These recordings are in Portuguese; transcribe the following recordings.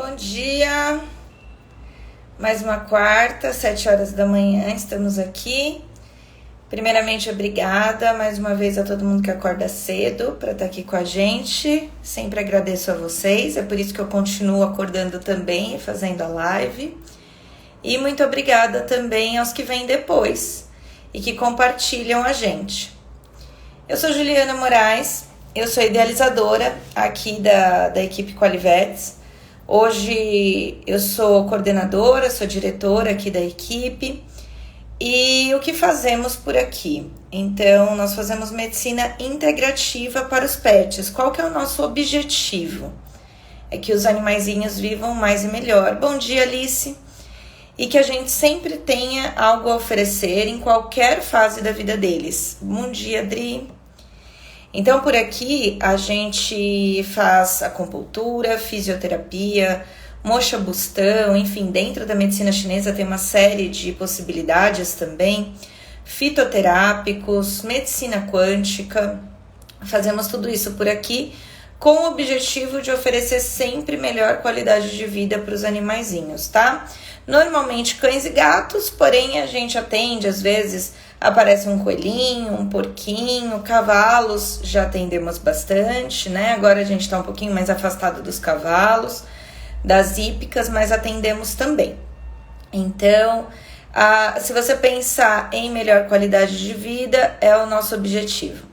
Bom dia, mais uma quarta, 7 horas da manhã, estamos aqui. Primeiramente, obrigada mais uma vez a todo mundo que acorda cedo para estar aqui com a gente. Sempre agradeço a vocês, é por isso que eu continuo acordando também e fazendo a live. E muito obrigada também aos que vêm depois e que compartilham a gente. Eu sou Juliana Moraes, eu sou idealizadora aqui da equipe Qualivetes. Hoje eu sou coordenadora, sou diretora aqui da equipe. E o que fazemos por aqui? Então, nós fazemos medicina integrativa para os pets. Qual que é o nosso objetivo? É que os animaizinhos vivam mais e melhor. Bom dia, Alice! E que a gente sempre tenha algo a oferecer em qualquer fase da vida deles. Bom dia, Adri! Então, por aqui, a gente faz acupuntura, fisioterapia, moxa bustão, enfim, dentro da medicina chinesa tem uma série de possibilidades também, fitoterápicos, medicina quântica, fazemos tudo isso por aqui com o objetivo de oferecer sempre melhor qualidade de vida para os animaizinhos, tá? Normalmente cães e gatos, porém a gente atende, às vezes aparece um coelhinho, um porquinho, cavalos, já atendemos bastante, né? Agora a gente tá um pouquinho mais afastado dos cavalos, das hípicas, mas atendemos também. Então, se você pensar em melhor qualidade de vida, é o nosso objetivo.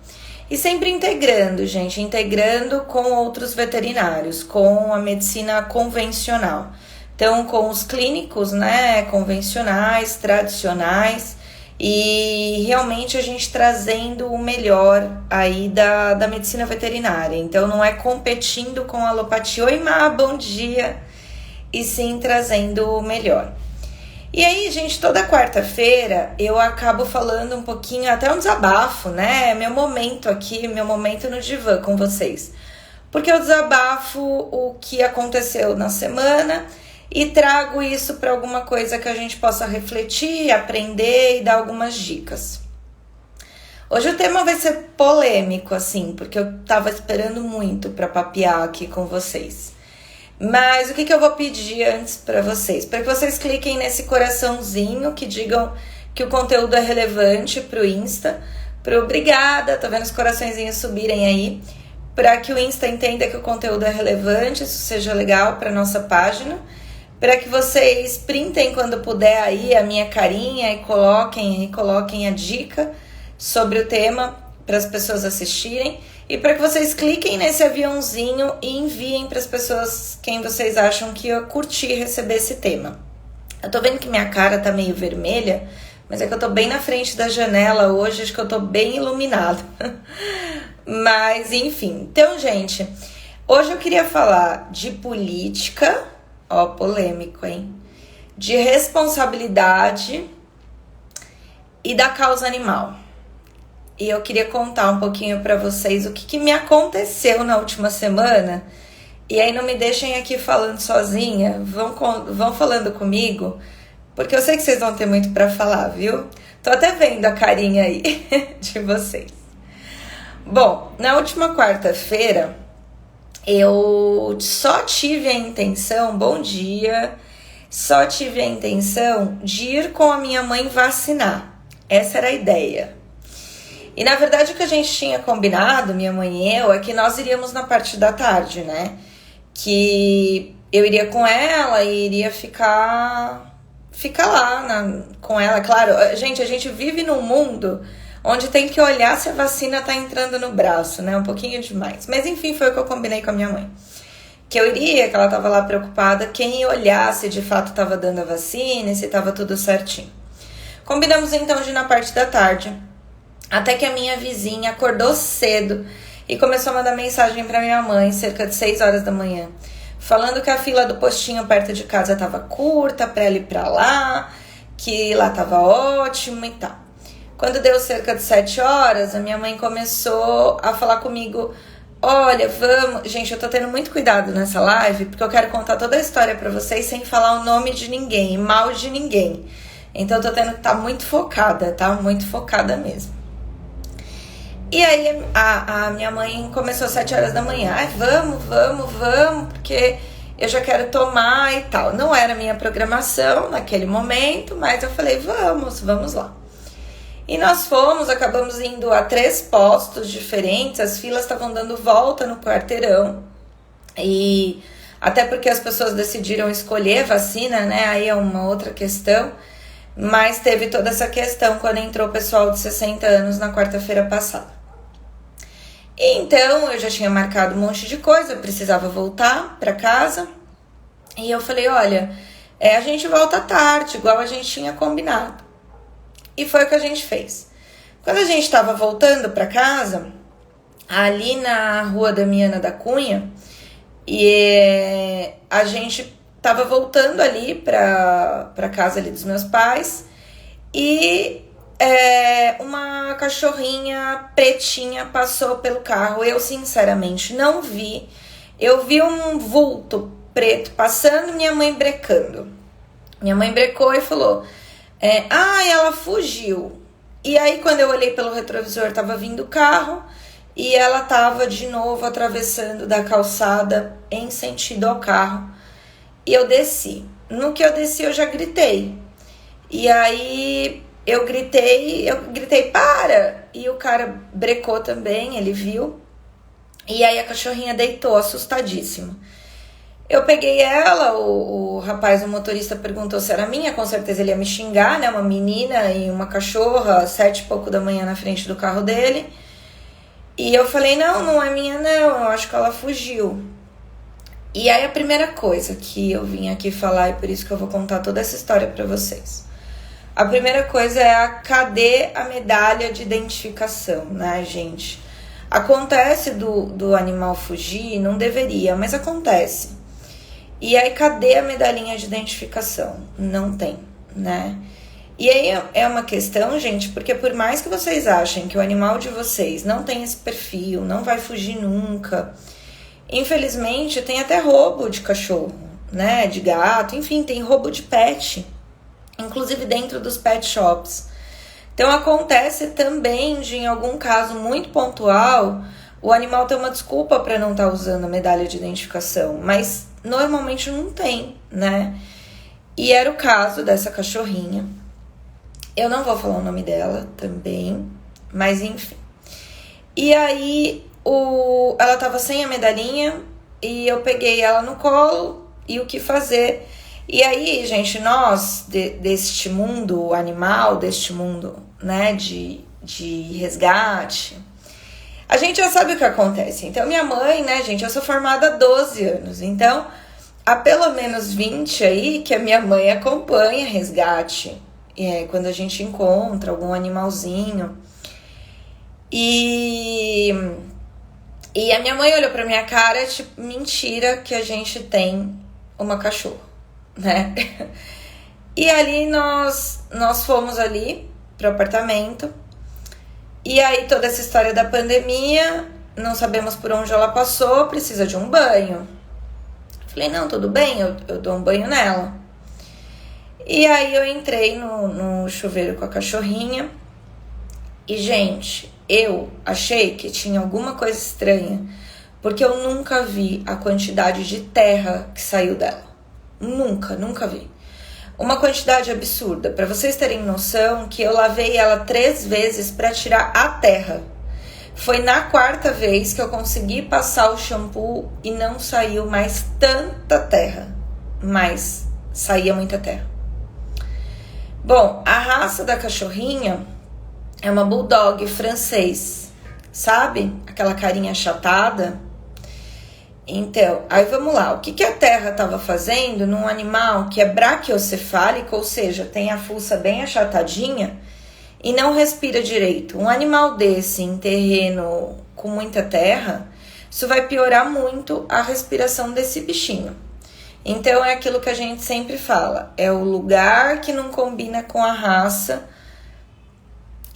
E sempre integrando, gente, integrando com outros veterinários, com a medicina convencional. Então, com os clínicos, né, convencionais, tradicionais, e realmente a gente trazendo o melhor aí da medicina veterinária. Então, não é competindo com a alopatia. Oi, Má, bom dia! E sim trazendo o melhor. E aí, gente, toda quarta-feira eu acabo falando um pouquinho, até um desabafo, né? Meu momento aqui, meu momento no divã com vocês. Porque eu desabafo o que aconteceu na semana e trago isso para alguma coisa que a gente possa refletir, aprender e dar algumas dicas. Hoje o tema vai ser polêmico, assim, porque eu tava esperando muito para papear aqui com vocês. Mas o que eu vou pedir antes para vocês? Para que vocês cliquem nesse coraçãozinho, que digam que o conteúdo é relevante pro Insta. Obrigada, tô vendo os coraçõezinhos subirem aí. Para que o Insta entenda que o conteúdo é relevante, isso seja legal para nossa página. Para que vocês printem quando puder aí a minha carinha e coloquem a dica sobre o tema para as pessoas assistirem. E para que vocês cliquem nesse aviãozinho e enviem para as pessoas quem vocês acham que eu curti receber esse tema. Eu tô vendo que minha cara tá meio vermelha, mas é que eu tô bem na frente da janela hoje, acho que eu tô bem iluminada. Mas enfim, então gente, hoje eu queria falar de política, ó, polêmico, hein? De responsabilidade e da causa animal. E eu queria contar um pouquinho para vocês o que me aconteceu na última semana. E aí não me deixem aqui falando sozinha, vão falando comigo, porque eu sei que vocês vão ter muito para falar, viu? Tô até vendo a carinha aí de vocês. Bom, na última quarta-feira, eu só tive a intenção, bom dia, só tive a intenção de ir com a minha mãe vacinar. Essa era a ideia. E na verdade o que a gente tinha combinado, minha mãe e eu, é que nós iríamos na parte da tarde, né? Que eu iria com ela e iria ficar lá com ela. Claro, gente, a gente vive num mundo onde tem que olhar se a vacina tá entrando no braço, né? Um pouquinho demais. Mas enfim, foi o que eu combinei com a minha mãe. Que eu iria, que ela tava lá preocupada, quem ia olhar se de fato tava dando a vacina e se tava tudo certinho. Combinamos então de ir na parte da tarde. Até que a minha vizinha acordou cedo e começou a mandar mensagem pra minha mãe, cerca de 6 horas da manhã, falando que a fila do postinho perto de casa tava curta pra ela ir pra lá, que lá tava ótimo e tal. Quando deu cerca de 7 horas, a minha mãe começou a falar comigo, olha, vamos... Gente, eu tô tendo muito cuidado nessa live, porque eu quero contar toda a história pra vocês sem falar o nome de ninguém, mal de ninguém. Então eu tô tendo que estar muito focada, tá? Muito focada mesmo. E aí a minha mãe começou às 7 horas da manhã. Ai, vamos, porque eu já quero tomar e tal. Não era minha programação naquele momento, mas eu falei, vamos lá. E nós acabamos indo a 3 postos diferentes, as filas estavam dando volta no quarteirão, e até porque as pessoas decidiram escolher vacina, né, aí é uma outra questão, mas teve toda essa questão quando entrou o pessoal de 60 anos na quarta-feira passada. E então, eu já tinha marcado um monte de coisa, eu precisava voltar para casa, e eu falei, olha, a gente volta tarde, igual a gente tinha combinado. E foi o que a gente fez. Quando a gente estava voltando para casa, ali na rua Damiana da Cunha, e a gente estava voltando ali para casa ali dos meus pais, e uma cachorrinha pretinha passou pelo carro. Eu, sinceramente, não vi. Eu vi um vulto preto passando, minha mãe brecando. Minha mãe brecou e falou... ela fugiu. E aí, quando eu olhei pelo retrovisor, tava vindo o carro e ela tava de novo atravessando da calçada em sentido ao carro. E eu desci. No que eu desci, eu já gritei. E aí, eu gritei, para! E o cara brecou também, ele viu. E aí, a cachorrinha deitou, assustadíssima. Eu peguei ela, o rapaz, o motorista, perguntou se era minha, com certeza ele ia me xingar, né? Uma menina e uma cachorra, 7 e pouco da manhã na frente do carro dele. E eu falei, não é minha não, eu acho que ela fugiu. E aí a primeira coisa que eu vim aqui falar, e por isso que eu vou contar toda essa história pra vocês. A primeira coisa é cadê a medalha de identificação, né, gente? Acontece do animal fugir, não deveria, mas acontece. E aí, cadê a medalhinha de identificação? Não tem, né? E aí é uma questão, gente, porque por mais que vocês achem que o animal de vocês não tem esse perfil, não vai fugir nunca, infelizmente tem até roubo de cachorro, né? De gato, enfim, tem roubo de pet, inclusive dentro dos pet shops. Então acontece também de, em algum caso muito pontual, o animal ter uma desculpa para não estar usando a medalha de identificação, mas normalmente não tem, né? E era o caso dessa cachorrinha. Eu não vou falar o nome dela também, mas enfim. E aí, ela tava sem a medalhinha e eu peguei ela no colo e o que fazer. E aí, gente, nós, deste mundo animal, deste mundo, né, de resgate, a gente já sabe o que acontece. Então, minha mãe, né, gente, eu sou formada há 12 anos. Então, há pelo menos 20 aí que a minha mãe acompanha resgate. Quando a gente encontra algum animalzinho. E a minha mãe olhou pra minha cara, tipo, mentira que a gente tem uma cachorra, né? E ali nós fomos ali pro apartamento. E aí toda essa história da pandemia, não sabemos por onde ela passou, precisa de um banho. Falei, não, tudo bem, eu dou um banho nela. E aí eu entrei no chuveiro com a cachorrinha. E, gente, eu achei que tinha alguma coisa estranha, porque eu nunca vi a quantidade de terra que saiu dela. Nunca vi. Uma quantidade absurda. Para vocês terem noção que eu lavei ela 3 vezes para tirar a terra. Foi na 4ª vez que eu consegui passar o shampoo e não saiu mais tanta terra. Mas saía muita terra. Bom, a raça da cachorrinha é uma bulldog francês. Sabe? Aquela carinha achatada. Então, aí vamos lá. O que a terra estava fazendo num animal que é braquiocefálico, ou seja, tem a fuça bem achatadinha e não respira direito? Um animal desse em terreno com muita terra, isso vai piorar muito a respiração desse bichinho. Então, é aquilo que a gente sempre fala. É o lugar que não combina com a raça.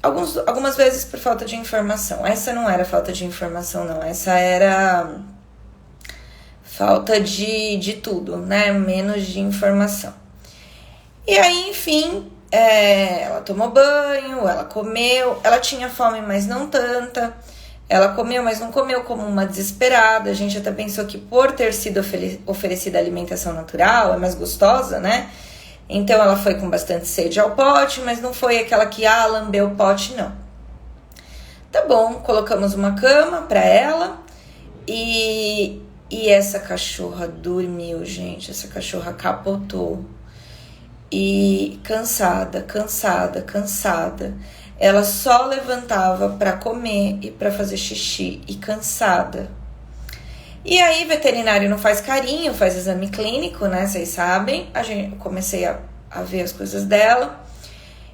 Algumas vezes por falta de informação. Essa não era falta de informação, não. Essa era... falta de tudo, né? Menos de informação. E aí, enfim, ela tomou banho, ela comeu, ela tinha fome, mas não tanta. Ela comeu, mas não comeu como uma desesperada. A gente até pensou que por ter sido oferecida alimentação natural, é mais gostosa, né? Então ela foi com bastante sede ao pote, mas não foi aquela que lambeu o pote, não. Tá bom, colocamos uma cama pra ela e essa cachorra dormiu, gente. Essa cachorra capotou. E cansada. Ela só levantava para comer e para fazer xixi e cansada. E aí, veterinário não faz carinho, faz exame clínico, né? Vocês sabem. Eu comecei a ver as coisas dela.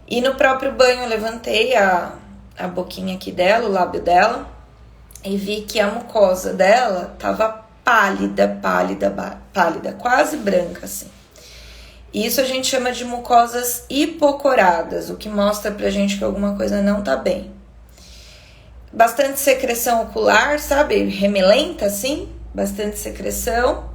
E no próprio banho eu levantei a boquinha aqui dela, o lábio dela, e vi que a mucosa dela tava pálida, quase branca, assim. Isso a gente chama de mucosas hipocoradas, o que mostra pra gente que alguma coisa não tá bem. Bastante secreção ocular, sabe? Remelenta, assim. Bastante secreção.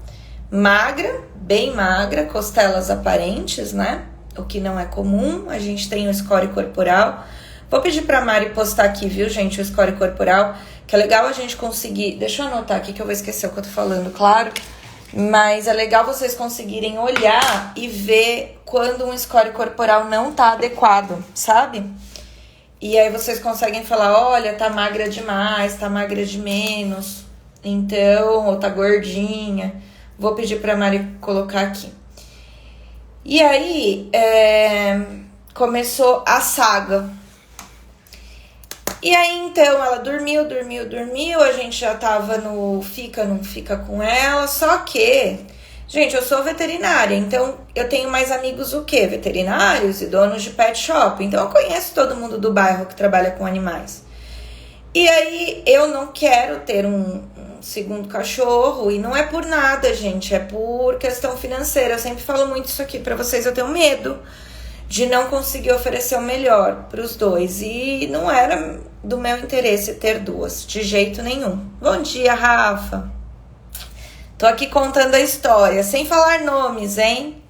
Magra, bem magra, costelas aparentes, né? O que não é comum. A gente tem o score corporal. Vou pedir pra Mari postar aqui, viu, gente, o score corporal, que é legal a gente conseguir... Deixa eu anotar aqui que eu vou esquecer o que eu tô falando, claro. Mas é legal vocês conseguirem olhar e ver quando um score corporal não tá adequado, sabe? E aí vocês conseguem falar, olha, tá magra demais, tá magra de menos, então, ou tá gordinha. Vou pedir pra Mari colocar aqui. E aí, começou a saga. E aí, então, ela dormiu, a gente já tava no fica, não fica com ela, só que, gente, eu sou veterinária, então eu tenho mais amigos o quê? Veterinários e donos de pet shop, então eu conheço todo mundo do bairro que trabalha com animais. E aí, eu não quero ter um segundo cachorro, e não é por nada, gente, é por questão financeira, eu sempre falo muito isso aqui pra vocês, eu tenho medo de não conseguir oferecer o melhor pros dois, e não era do meu interesse ter duas, de jeito nenhum. Bom dia, Rafa. Tô aqui contando a história, sem falar nomes, hein?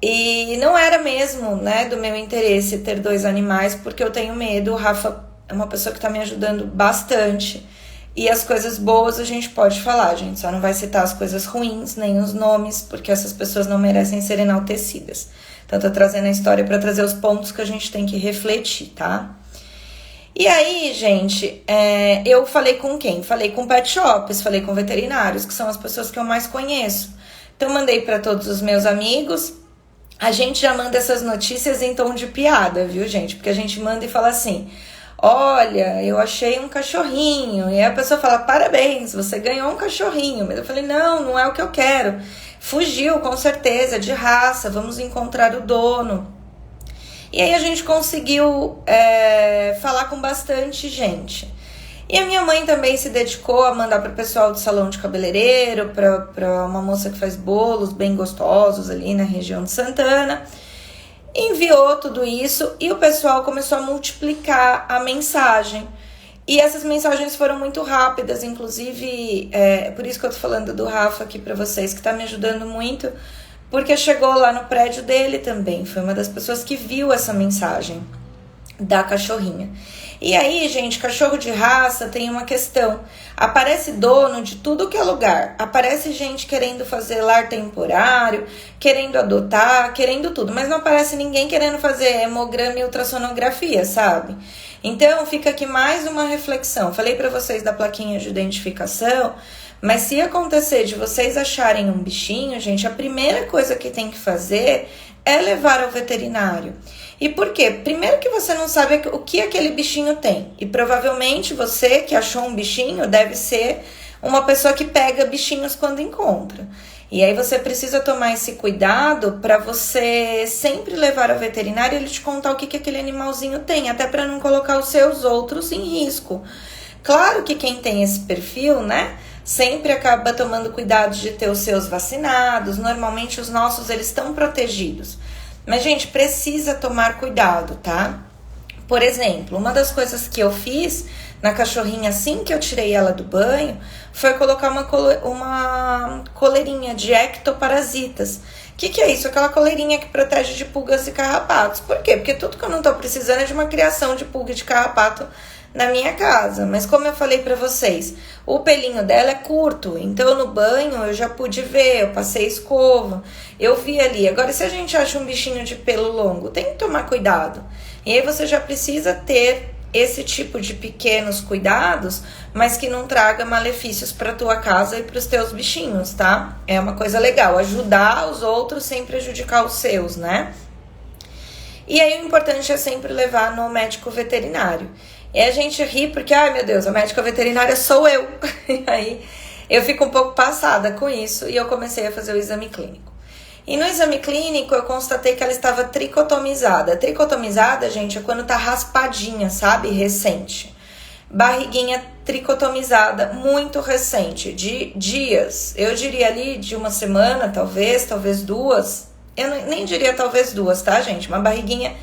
E não era mesmo, né, do meu interesse ter dois animais, porque eu tenho medo. O Rafa é uma pessoa que tá me ajudando bastante. E as coisas boas a gente pode falar, a gente só não vai citar as coisas ruins, nem os nomes, porque essas pessoas não merecem ser enaltecidas. Então, tô trazendo a história para trazer os pontos que a gente tem que refletir, tá? E aí, gente, eu falei com quem? Falei com pet shops, falei com veterinários, que são as pessoas que eu mais conheço. Então, mandei para todos os meus amigos. A gente já manda essas notícias em tom de piada, viu, gente? Porque a gente manda e fala assim, olha, eu achei um cachorrinho. E aí a pessoa fala, parabéns, você ganhou um cachorrinho. Mas eu falei, não é o que eu quero. Fugiu, com certeza, de raça, vamos encontrar o dono. E aí a gente conseguiu falar com bastante gente. E a minha mãe também se dedicou a mandar para o pessoal do salão de cabeleireiro, para uma moça que faz bolos bem gostosos ali na região de Santana. Enviou tudo isso e o pessoal começou a multiplicar a mensagem. E essas mensagens foram muito rápidas, inclusive, por isso que eu tô falando do Rafa aqui para vocês, que tá me ajudando muito, porque chegou lá no prédio dele também, foi uma das pessoas que viu essa mensagem da cachorrinha. E aí, gente, cachorro de raça tem uma questão, aparece dono de tudo que é lugar, aparece gente querendo fazer lar temporário, querendo adotar, querendo tudo, mas não aparece ninguém querendo fazer hemograma e ultrassonografia, sabe? Então, fica aqui mais uma reflexão. Falei para vocês da plaquinha de identificação, mas se acontecer de vocês acharem um bichinho, gente, a primeira coisa que tem que fazer é levar ao veterinário. E por quê? Primeiro que você não sabe o que aquele bichinho tem. E provavelmente você que achou um bichinho deve ser uma pessoa que pega bichinhos quando encontra. E aí você precisa tomar esse cuidado para você sempre levar ao veterinário e ele te contar o que aquele animalzinho tem, até para não colocar os seus outros em risco. Claro que quem tem esse perfil, né, sempre acaba tomando cuidado de ter os seus vacinados. Normalmente os nossos, eles estão protegidos. Mas, gente, precisa tomar cuidado, tá? Por exemplo, uma das coisas que eu fiz na cachorrinha assim que eu tirei ela do banho foi colocar uma coleirinha de ectoparasitas. O que é isso? Aquela coleirinha que protege de pulgas e carrapatos. Por quê? Porque tudo que eu não tô precisando é de uma criação de pulga e de carrapato na minha casa. Mas como eu falei pra vocês, o pelinho dela é curto, então no banho eu já pude ver, eu passei escova, eu vi ali. Agora, se a gente acha um bichinho de pelo longo, tem que tomar cuidado. E aí você já precisa ter esse tipo de pequenos cuidados, mas que não traga malefícios para tua casa e para os teus bichinhos, tá? É uma coisa legal, ajudar os outros sem prejudicar os seus, né? E aí o importante é sempre levar no médico veterinário. E a gente ri porque, ai meu Deus, a médica veterinária sou eu. E aí eu fico um pouco passada com isso e eu comecei a fazer o exame clínico. E no exame clínico eu constatei que ela estava tricotomizada. Tricotomizada, gente, é quando tá raspadinha, sabe? Recente. Barriguinha tricotomizada, muito recente, de dias. Eu diria ali de uma semana, talvez 2. Eu nem diria talvez 2, tá, gente? Uma barriguinha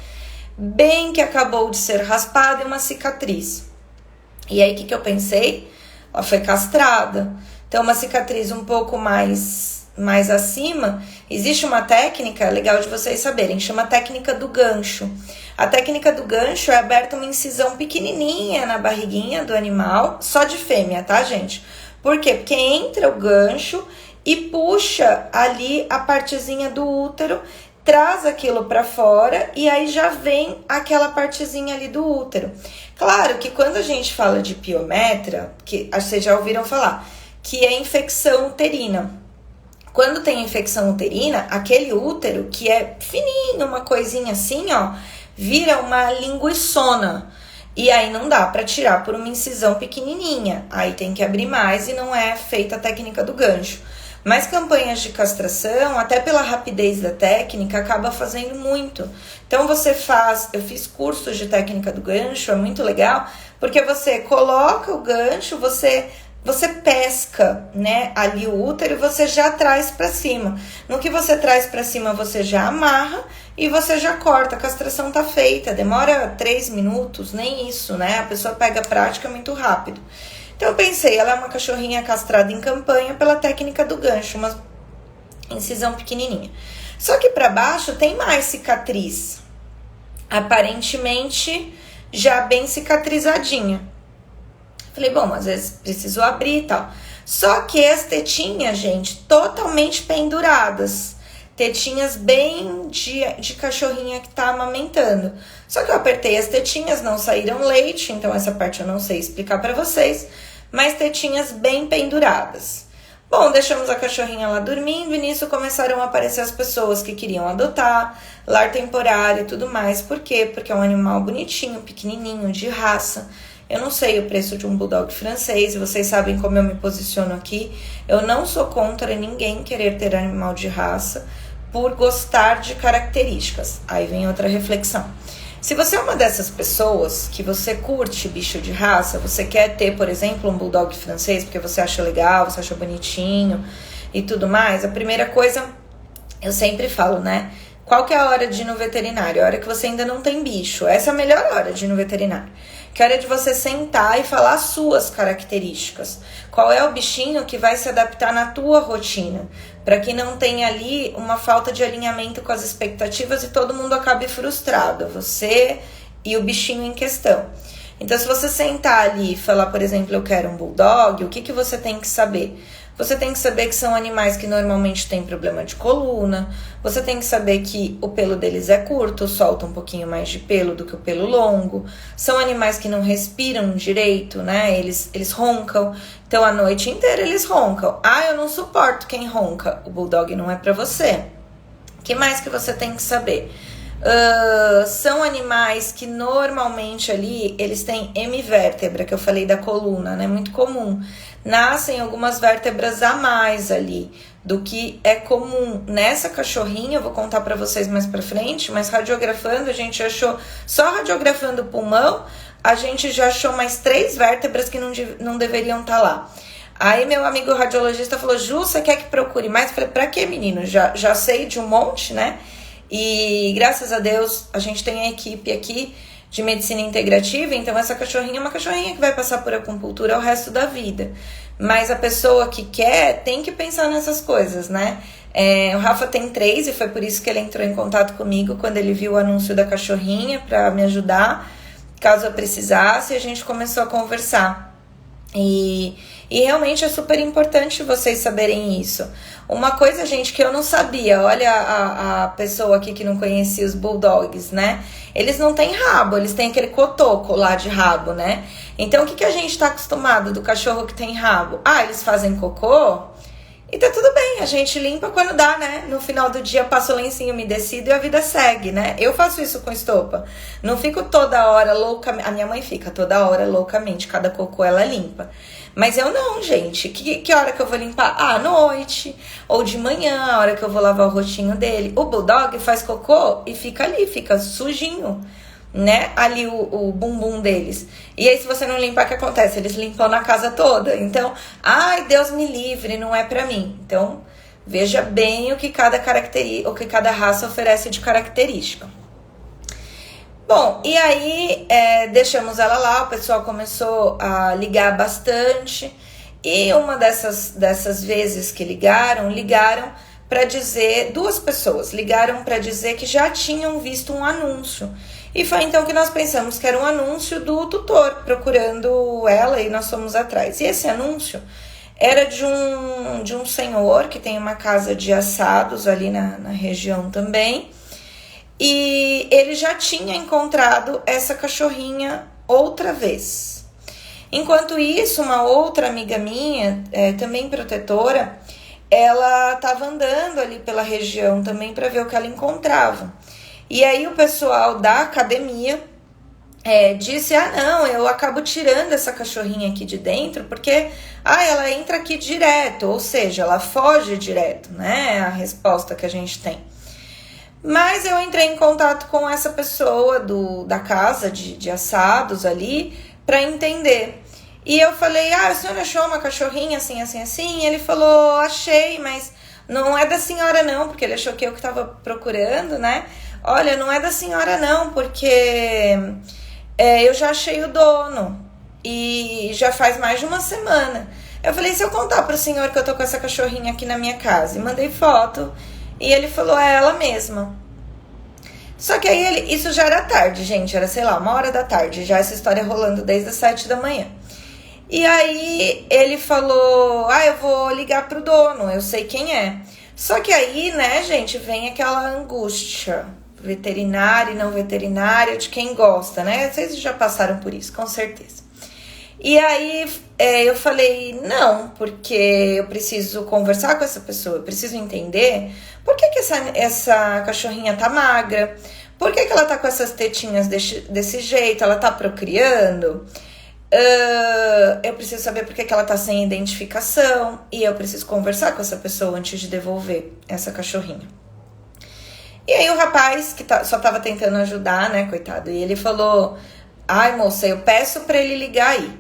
bem que acabou de ser raspada e uma cicatriz. E aí, o que eu pensei? Ela foi castrada. Então, uma cicatriz um pouco mais acima. Existe uma técnica, legal de vocês saberem, chama técnica do gancho. A técnica do gancho é aberta uma incisão pequenininha na barriguinha do animal, só de fêmea, tá, gente? Por quê? Porque entra o gancho e puxa ali a partezinha do útero, traz aquilo para fora e aí já vem aquela partezinha ali do útero. Claro que quando a gente fala de piometra, que vocês já ouviram falar, que é infecção uterina. Quando tem infecção uterina, aquele útero que é fininho, uma coisinha assim, ó, vira uma linguiçona. E aí não dá para tirar por uma incisão pequenininha. Aí tem que abrir mais e não é feita a técnica do gancho. Mas campanhas de castração, até pela rapidez da técnica, acaba fazendo muito. Então você faz, eu fiz cursos de técnica do gancho, é muito legal, porque você coloca o gancho, você pesca, né, ali o útero e você já traz para cima. No que você traz para cima, você já amarra e você já corta. A castração tá feita, demora 3 minutos, nem isso, né? A pessoa pega a prática muito rápido. Então eu pensei, ela é uma cachorrinha castrada em campanha pela técnica do gancho, uma incisão pequenininha. Só que para baixo tem mais cicatriz, aparentemente já bem cicatrizadinha. Falei, bom, às vezes preciso abrir e tal. Só que as tetinhas, gente, totalmente penduradas. Tetinhas bem de cachorrinha que tá amamentando. Só que eu apertei as tetinhas, não saíram leite, então essa parte eu não sei explicar pra vocês. Mas tetinhas bem penduradas. Bom, deixamos a cachorrinha lá dormindo e nisso começaram a aparecer as pessoas que queriam adotar, lar temporário e tudo mais. Por quê? Porque é um animal bonitinho, pequenininho, de raça. Eu não sei o preço de um bulldog francês, vocês sabem como eu me posiciono aqui. Eu não sou contra ninguém querer ter animal de raça por gostar de características. Aí vem outra reflexão. Se você é uma dessas pessoas que você curte bicho de raça, você quer ter, por exemplo, um bulldog francês porque você acha legal, você acha bonitinho e tudo mais, a primeira coisa, eu sempre falo, né? Qual que é a hora de ir no veterinário? A hora que você ainda não tem bicho. Essa é a melhor hora de ir no veterinário. Que é a hora de você sentar e falar as suas características. Qual é o bichinho que vai se adaptar na tua rotina? Para que não tenha ali uma falta de alinhamento com as expectativas e todo mundo acabe frustrado. Você e o bichinho em questão. Então, se você sentar ali e falar, por exemplo, eu quero um bulldog, o que você tem que saber? Você tem que saber que são animais que normalmente têm problema de coluna. Você tem que saber que o pelo deles é curto, solta um pouquinho mais de pelo do que o pelo longo. São animais que não respiram direito, né? Eles roncam. Então, a noite inteira eles roncam. Ah, eu não suporto quem ronca. O bulldog não é pra você. O que mais que você tem que saber? São animais que normalmente ali, eles têm hemivértebra, que eu falei da coluna, né? Muito comum. Nascem algumas vértebras a mais ali do que é comum. Nessa cachorrinha, eu vou contar pra vocês mais pra frente, mas radiografando, a gente achou, só radiografando o pulmão, a gente já achou mais 3 vértebras que não deveriam estar lá. Aí meu amigo radiologista falou, Ju, você quer que procure mais? Eu falei, pra quê, menino? Já sei de um monte, né? E graças a Deus, a gente tem a equipe aqui de medicina integrativa, então essa cachorrinha é uma cachorrinha que vai passar por acupuntura o resto da vida. Mas a pessoa que quer tem que pensar nessas coisas, né? O Rafa tem 3 e foi por isso que ele entrou em contato comigo quando ele viu o anúncio da cachorrinha para me ajudar. Caso eu precisasse, a gente começou a conversar. E realmente é super importante vocês saberem isso. Uma coisa, gente, que eu não sabia, olha a pessoa aqui que não conhecia os bulldogs, né? Eles não têm rabo, eles têm aquele cotoco lá de rabo, né? Então, o que a gente tá acostumado do cachorro que tem rabo? Ah, eles fazem cocô e tá tudo bem, a gente limpa quando dá, né? No final do dia, passo o lencinho umedecido e a vida segue, né? Eu faço isso com estopa. Não fico toda hora loucamente. A minha mãe fica toda hora loucamente, cada cocô ela limpa. Mas eu não, gente. Que hora que eu vou limpar? Ah, à noite. Ou de manhã, a hora que eu vou lavar o rostinho dele. O bulldog faz cocô e fica ali, fica sujinho, né? Ali o bumbum deles. E aí, se você não limpar, o que acontece? Eles limpam na casa toda. Então, ai, Deus me livre, não é pra mim. Então, veja bem o que cada raça oferece de característica. Bom, e aí deixamos ela lá, o pessoal começou a ligar bastante. E uma dessas vezes que ligaram para dizer, duas pessoas ligaram para dizer que já tinham visto um anúncio. E foi então que nós pensamos que era um anúncio do tutor procurando ela e nós fomos atrás. E esse anúncio era de um senhor que tem uma casa de assados ali na região também. E ele já tinha encontrado essa cachorrinha outra vez. Enquanto isso, uma outra amiga minha, também protetora, ela estava andando ali pela região também para ver o que ela encontrava. E aí o pessoal da academia disse, não, eu acabo tirando essa cachorrinha aqui de dentro, porque ela entra aqui direto, ou seja, ela foge direto, né? A resposta que a gente tem. Mas eu entrei em contato com essa pessoa da casa de assados ali para entender. E eu falei, a senhora achou uma cachorrinha assim, assim, assim? E ele falou, achei, mas não é da senhora não, porque ele achou que eu que estava procurando, né? Olha, não é da senhora não, porque eu já achei o dono e já faz mais de uma semana. Eu falei, se eu contar pro senhor que eu tô com essa cachorrinha aqui na minha casa, e mandei foto. E ele falou, é ela mesma. Só que aí isso já era tarde, gente, era, sei lá, 1h da tarde, já essa história rolando desde as 7 da manhã. E aí ele falou, eu vou ligar pro dono, eu sei quem é. Só que aí, né, gente, vem aquela angústia, veterinária e não veterinária, de quem gosta, né? Vocês já passaram por isso, com certeza. E aí eu falei, não, porque eu preciso conversar com essa pessoa, eu preciso entender por que essa cachorrinha tá magra, por que ela tá com essas tetinhas desse jeito, ela tá procriando, eu preciso saber por que ela tá sem identificação e eu preciso conversar com essa pessoa antes de devolver essa cachorrinha. E aí o rapaz, que só tava tentando ajudar, né, coitado, e ele falou, ai moça, eu peço pra ele ligar aí.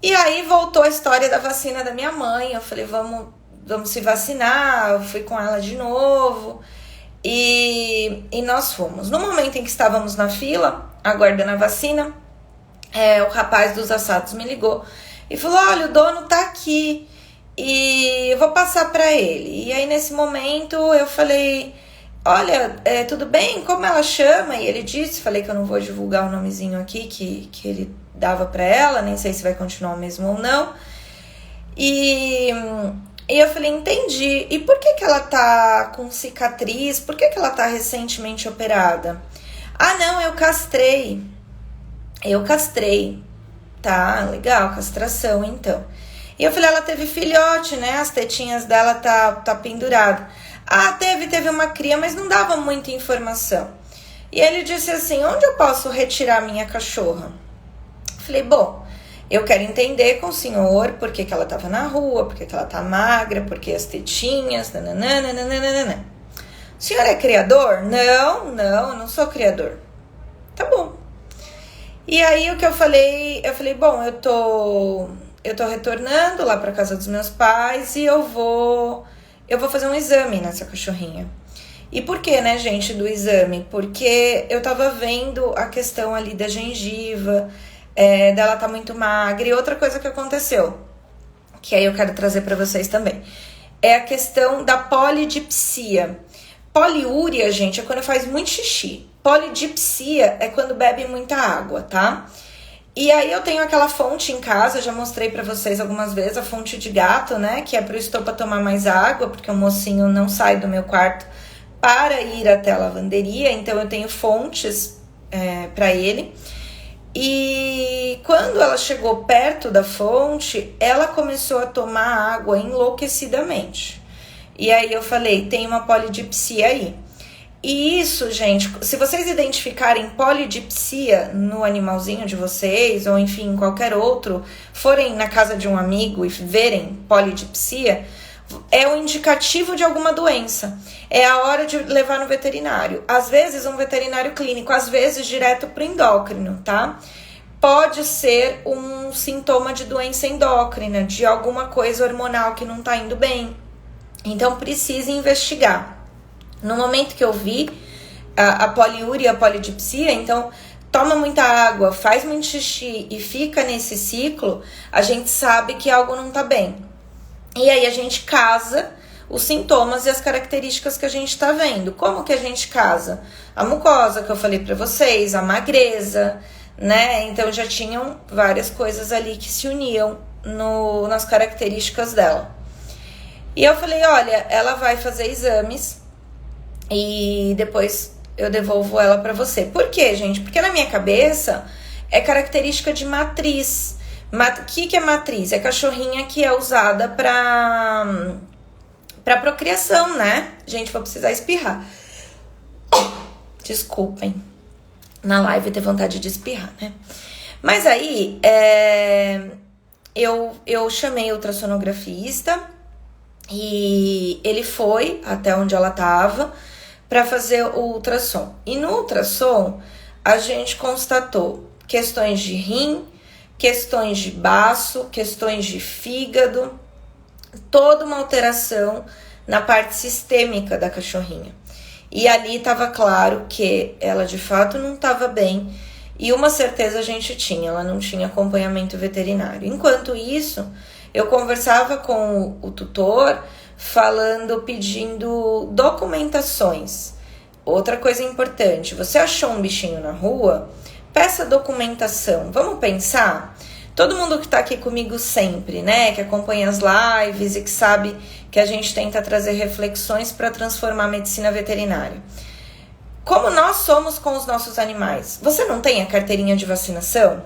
E aí voltou a história da vacina da minha mãe. Eu falei, vamos se vacinar. Eu fui com ela de novo. E nós fomos. No momento em que estávamos na fila, aguardando a vacina, o rapaz dos assados me ligou e falou, olha, o dono tá aqui e eu vou passar para ele. E aí nesse momento eu falei, olha, tudo bem? Como ela chama? E ele disse, falei que eu não vou divulgar o nomezinho aqui que ele dava pra ela, nem sei se vai continuar o mesmo ou não. E eu falei, entendi. E por que ela tá com cicatriz? Por que ela tá recentemente operada? Ah, não, eu castrei. Tá, legal, castração, então. E eu falei, ela teve filhote, né? As tetinhas dela tá pendurada. Ah, teve uma cria, mas não dava muita informação. E ele disse assim, onde eu posso retirar minha cachorra? Falei, bom, eu quero entender com o senhor por que ela estava na rua, por que ela tá magra, por que as tetinhas, nananana. O senhor é criador? Não, eu não sou criador. Tá bom. E aí o que eu falei, bom, eu tô retornando lá para casa dos meus pais e eu vou fazer um exame nessa cachorrinha. E por que, né, gente, do exame? Porque eu tava vendo a questão ali da gengiva, dela tá muito magra. E outra coisa que aconteceu, que aí eu quero trazer para vocês também, é a questão da polidipsia. Poliúria, gente, é quando faz muito xixi. Polidipsia é quando bebe muita água, tá? E aí eu tenho aquela fonte em casa, já mostrei pra vocês algumas vezes, a fonte de gato, né? Que é pro Estopa tomar mais água, porque o mocinho não sai do meu quarto para ir até a lavanderia, então eu tenho fontes pra ele. E quando ela chegou perto da fonte, ela começou a tomar água enlouquecidamente. E aí eu falei, tem uma polidipsia aí. E isso, gente, se vocês identificarem polidipsia no animalzinho de vocês, ou enfim, qualquer outro, forem na casa de um amigo e verem polidipsia, é um indicativo de alguma doença. É a hora de levar no veterinário. Às vezes um veterinário clínico, às vezes direto pro endócrino, tá? Pode ser um sintoma de doença endócrina, de alguma coisa hormonal que não tá indo bem. Então precisa investigar. No momento que eu vi a poliúria, a polidipsia, então toma muita água, faz muito xixi e fica nesse ciclo, a gente sabe que algo não tá bem. E aí a gente casa os sintomas e as características que a gente tá vendo. Como que a gente casa? A mucosa, que eu falei pra vocês, a magreza, né? Então já tinham várias coisas ali que se uniam nas características dela. E eu falei, olha, ela vai fazer exames e depois eu devolvo ela pra você. Por quê, gente? Porque na minha cabeça é característica de matriz. O que é matriz? É cachorrinha que é usada pra procriação, né? Gente, vou precisar espirrar. Desculpem. Na live ter vontade de espirrar, né? Mas aí, eu chamei o ultrassonografista e ele foi até onde ela tava para fazer o ultrassom. E no ultrassom, a gente constatou questões de rim, questões de baço, questões de fígado, toda uma alteração na parte sistêmica da cachorrinha. E ali estava claro que ela de fato não estava bem, e uma certeza a gente tinha, ela não tinha acompanhamento veterinário. Enquanto isso, eu conversava com o tutor, pedindo documentações. Outra coisa importante, você achou um bichinho na rua? Peça documentação. Vamos pensar? Todo mundo que tá aqui comigo sempre, né? Que acompanha as lives e que sabe que a gente tenta trazer reflexões para transformar a medicina veterinária. Como nós somos com os nossos animais? Você não tem a carteirinha de vacinação?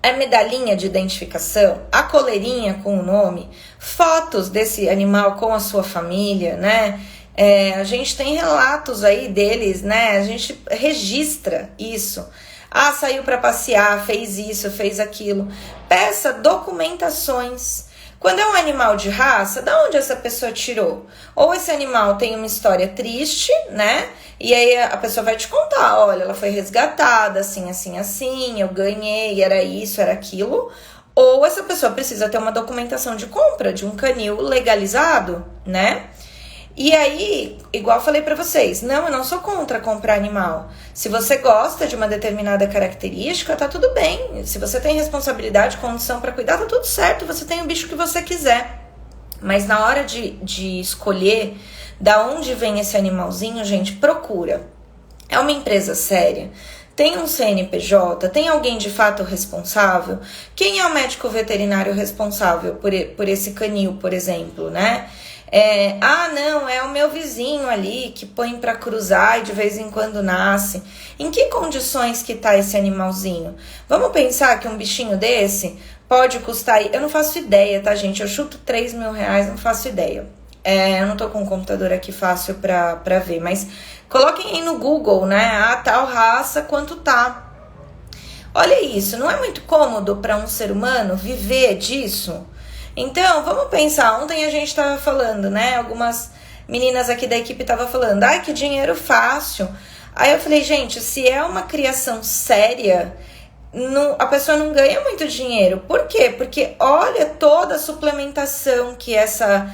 A medalhinha de identificação? A coleirinha com o nome? Fotos desse animal com a sua família, né? A gente tem relatos aí deles, né? A gente registra isso. Ah, saiu para passear, fez isso, fez aquilo. Peça documentações. Quando é um animal de raça, da onde essa pessoa tirou? Ou esse animal tem uma história triste, né? E aí a pessoa vai te contar, olha, ela foi resgatada, assim, assim, assim, eu ganhei, era isso, era aquilo. Ou essa pessoa precisa ter uma documentação de compra de um canil legalizado, né? E aí, igual eu falei pra vocês, não, eu não sou contra comprar animal. Se você gosta de uma determinada característica, tá tudo bem. Se você tem responsabilidade, condição pra cuidar, tá tudo certo. Você tem o bicho que você quiser. Mas na hora de escolher da onde vem esse animalzinho, gente, procura. É uma empresa séria? Tem um CNPJ? Tem alguém de fato responsável? Quem é o médico veterinário responsável por esse canil, por exemplo, né? Não, é o meu vizinho ali que põe para cruzar e de vez em quando nasce. Em que condições que tá esse animalzinho? Vamos pensar que um bichinho desse pode custar... Eu não faço ideia, tá, gente? Eu chuto 3 mil reais, não faço ideia. Eu não tô com um computador aqui fácil pra ver, mas coloquem aí no Google, né? Tal raça, quanto tá. Olha isso, não é muito cômodo para um ser humano viver disso? Então, vamos pensar, ontem a gente tava falando, né, algumas meninas aqui da equipe tava falando, ai, que dinheiro fácil. Aí eu falei, gente, se é uma criação séria, a pessoa não ganha muito dinheiro. Por quê? Porque olha toda a suplementação que essa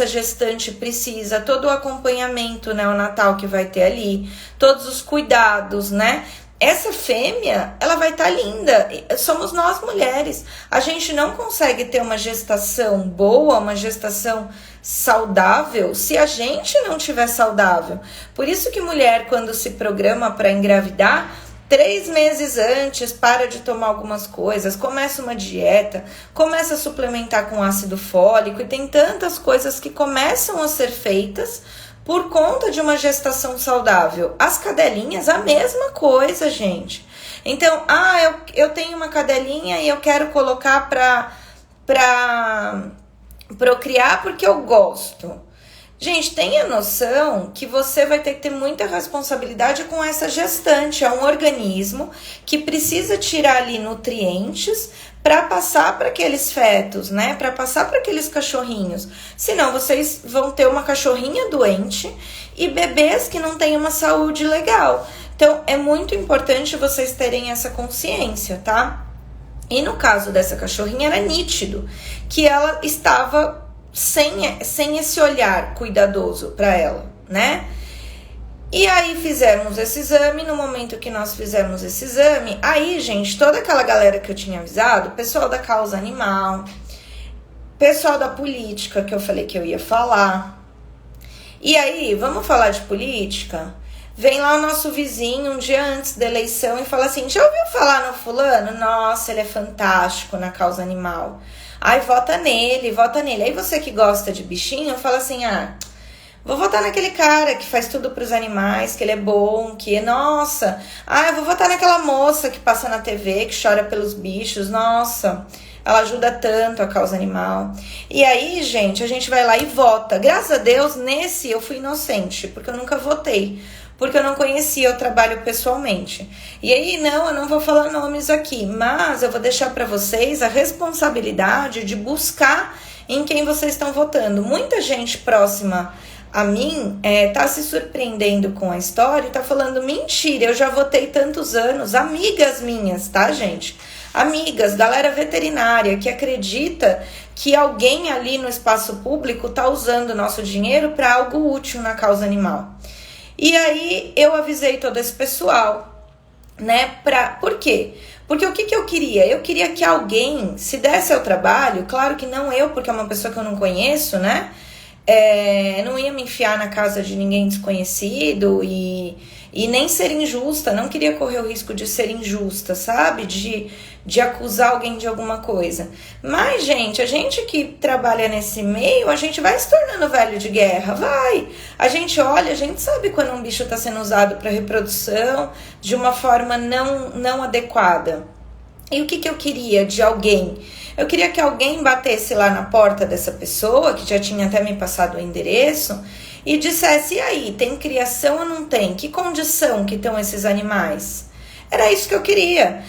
gestante precisa, todo o acompanhamento neonatal que vai ter ali, todos os cuidados, né? Essa fêmea, ela vai estar linda. Somos nós mulheres. A gente não consegue ter uma gestação boa, uma gestação saudável se a gente não tiver saudável. Por isso que mulher, quando se programa para engravidar, 3 meses antes para de tomar algumas coisas, começa uma dieta, começa a suplementar com ácido fólico, e tem tantas coisas que começam a ser feitas por conta de uma gestação saudável. As cadelinhas, a mesma coisa, gente. Então, eu tenho uma cadelinha e eu quero colocar para procriar porque eu gosto. Gente, tenha noção que você vai ter que ter muita responsabilidade com essa gestante. É um organismo que precisa tirar ali nutrientes para passar para aqueles fetos, né? Para passar para aqueles cachorrinhos. Senão vocês vão ter uma cachorrinha doente e bebês que não têm uma saúde legal. Então, é muito importante vocês terem essa consciência, tá? E no caso dessa cachorrinha, era nítido que ela estava sem esse olhar cuidadoso para ela, né? E aí fizemos esse exame. No momento que nós fizemos esse exame, aí, gente, toda aquela galera que eu tinha avisado, pessoal da causa animal, pessoal da política, que eu falei que eu ia falar. E aí, vamos falar de política? Vem lá o nosso vizinho um dia antes da eleição e fala assim: já ouviu falar no fulano? Nossa, ele é fantástico na causa animal. Ai, vota nele, vota nele. Aí você que gosta de bichinho, fala assim: vou votar naquele cara que faz tudo pros animais, que ele é bom, que, nossa. Eu vou votar naquela moça que passa na TV, que chora pelos bichos, nossa. Ela ajuda tanto a causa animal. E aí, gente, a gente vai lá e vota. Graças a Deus, nesse eu fui inocente, porque eu nunca votei. Porque eu não conhecia o trabalho pessoalmente. E aí, eu não vou falar nomes aqui, mas eu vou deixar para vocês a responsabilidade de buscar em quem vocês estão votando. Muita gente próxima a mim tá se surpreendendo com a história e tá falando: mentira, eu já votei tantos anos. Amigas minhas, tá, gente? Amigas, galera veterinária que acredita que alguém ali no espaço público tá usando o nosso dinheiro para algo útil na causa animal. E aí eu avisei todo esse pessoal, né? Por quê? Porque o que eu queria? Eu queria que alguém se desse ao trabalho, claro que não eu, porque é uma pessoa que eu não conheço, né? Não ia me enfiar na casa de ninguém desconhecido e nem ser injusta, não queria correr o risco de ser injusta, sabe? De acusar alguém de alguma coisa. Mas, gente, a gente que trabalha nesse meio, a gente vai se tornando velho de guerra, vai. A gente olha, a gente sabe quando um bicho está sendo usado para reprodução de uma forma não adequada. E o que eu queria de alguém? Eu queria que alguém batesse lá na porta dessa pessoa, que já tinha até me passado o endereço, e dissesse: e aí, tem criação ou não tem? Que condição que estão esses animais? Era isso que eu queria.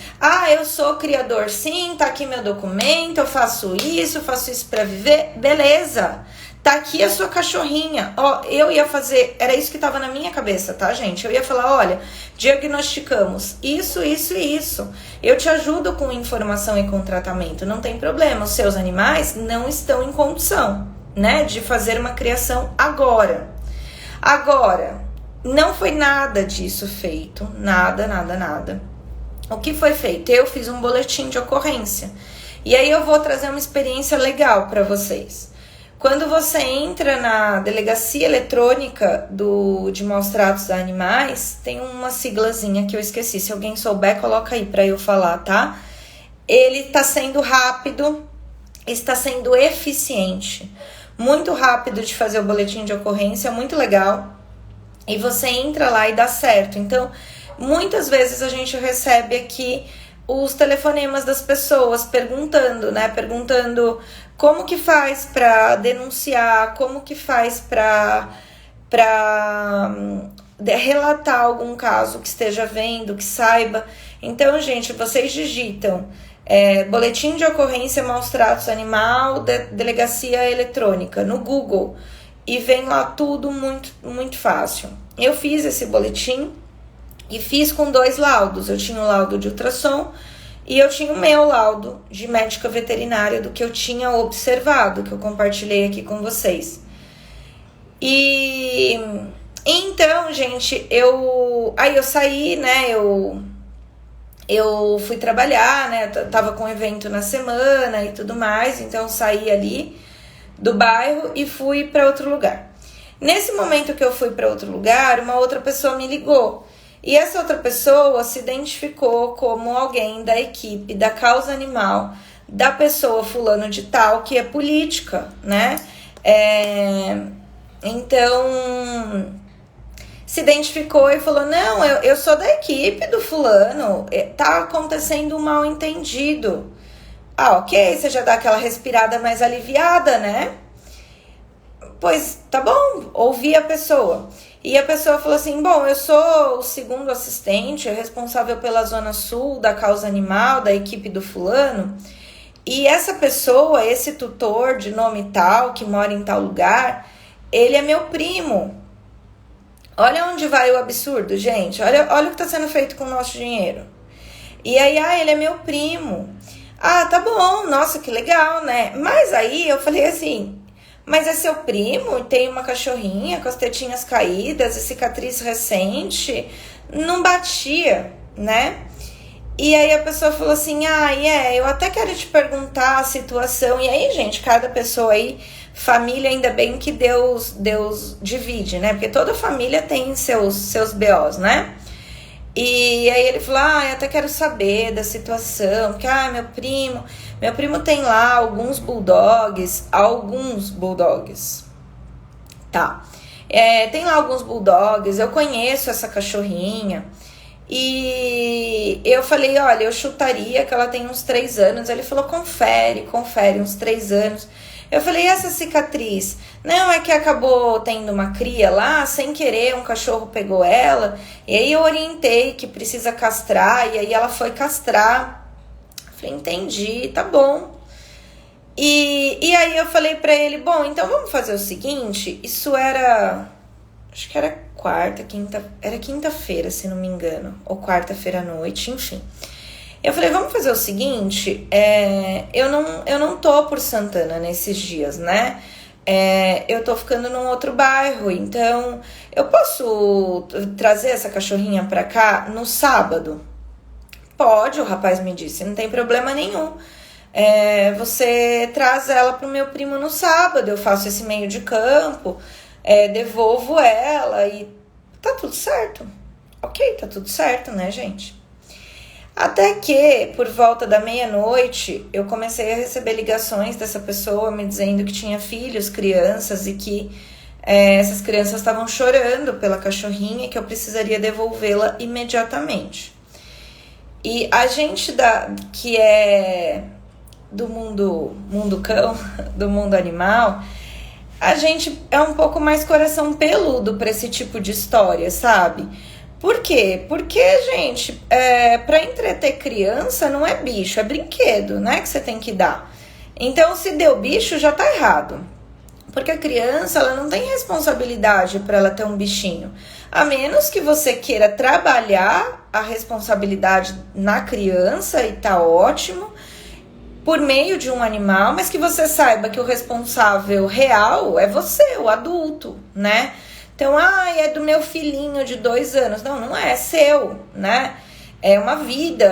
Eu sou criador sim, tá aqui meu documento, eu faço isso pra viver. Beleza, tá aqui a sua cachorrinha. Eu ia fazer, era isso que tava na minha cabeça, tá, gente? Eu ia falar: olha, diagnosticamos isso, isso e isso. Eu te ajudo com informação e com tratamento, não tem problema. Os seus animais não estão em condição, né, de fazer uma criação agora. Não foi nada disso feito, nada. O que foi feito? Eu fiz um boletim de ocorrência. E aí eu vou trazer uma experiência legal para vocês. Quando você entra na delegacia eletrônica de maus tratos a animais, tem uma siglazinha que eu esqueci. Se alguém souber, coloca aí para eu falar, tá? Ele está sendo rápido, está sendo eficiente. Muito rápido de fazer o boletim de ocorrência, muito legal. E você entra lá e dá certo. Então, muitas vezes a gente recebe aqui os telefonemas das pessoas perguntando, né? Perguntando como que faz para denunciar, como que faz para relatar algum caso que esteja vendo, que saiba. Então, gente, vocês digitam boletim de ocorrência maus tratos animal, delegacia eletrônica no Google. E vem lá tudo muito, muito fácil. Eu fiz esse boletim e fiz com 2 laudos. Eu tinha o laudo de ultrassom e eu tinha o meu laudo de médica veterinária do que eu tinha observado, que eu compartilhei aqui com vocês. E então, gente, aí eu saí, né? Eu fui trabalhar, né? Tava com evento na semana e tudo mais, então eu saí ali do bairro e fui para outro lugar. Nesse momento que eu fui para outro lugar, uma outra pessoa me ligou. E essa outra pessoa se identificou como alguém da equipe da causa animal, da pessoa fulano de tal, que é política, né? Então, se identificou e falou, não, eu sou da equipe do fulano, tá acontecendo um mal entendido. Ah, ok, você já dá aquela respirada mais aliviada, né? Pois, tá bom, ouvi a pessoa. E a pessoa falou assim, bom, eu sou o segundo assistente, responsável pela Zona Sul da causa animal, da equipe do fulano. E essa pessoa, esse tutor de nome tal, que mora em tal lugar, ele é meu primo. Olha onde vai o absurdo, gente. Olha o que está sendo feito com o nosso dinheiro. E aí, ele é meu primo. Ah, tá bom, nossa, que legal, né? Mas aí eu falei assim, mas é seu primo, tem uma cachorrinha com as tetinhas caídas e cicatriz recente, não batia, né? E aí a pessoa falou assim, eu até quero te perguntar a situação. E aí, gente, cada pessoa aí, família, ainda bem que Deus divide, né? Porque toda família tem seus BOs, né? E aí ele falou, eu até quero saber da situação, porque, meu primo tem lá alguns bulldogs, tá, tem lá alguns bulldogs, eu conheço essa cachorrinha, e eu falei, olha, eu chutaria que ela tem uns 3 anos, ele falou, confere, uns 3 anos, eu falei, e essa cicatriz? Não, é que acabou tendo uma cria lá, sem querer, um cachorro pegou ela, e aí eu orientei que precisa castrar, e aí ela foi castrar. Falei, entendi, tá bom. E aí eu falei pra ele, bom, então vamos fazer o seguinte, isso era, acho que era quinta-feira, se não me engano, ou quarta-feira à noite, enfim. Eu falei, vamos fazer o seguinte, eu não tô por Santana nesses dias, né? Eu tô ficando num outro bairro, então eu posso trazer essa cachorrinha pra cá no sábado? Pode, o rapaz me disse, não tem problema nenhum. Você traz ela pro meu primo no sábado, eu faço esse meio de campo, devolvo ela e tá tudo certo. Ok, tá tudo certo, né, gente? Até que, por volta da meia-noite, eu comecei a receber ligações dessa pessoa me dizendo que tinha filhos, crianças, e que essas crianças estavam chorando pela cachorrinha e que eu precisaria devolvê-la imediatamente. E a gente que é do mundo cão, do mundo animal, a gente é um pouco mais coração peludo para esse tipo de história, sabe? Por quê? Porque, gente, para entreter criança não é bicho, é brinquedo, né, que você tem que dar. Então, se deu bicho, já tá errado. Porque a criança, ela não tem responsabilidade para ela ter um bichinho. A menos que você queira trabalhar a responsabilidade na criança, e tá ótimo, por meio de um animal, mas que você saiba que o responsável real é você, o adulto, né? Então, é do meu filhinho de 2 anos. Não é seu, né? É uma vida,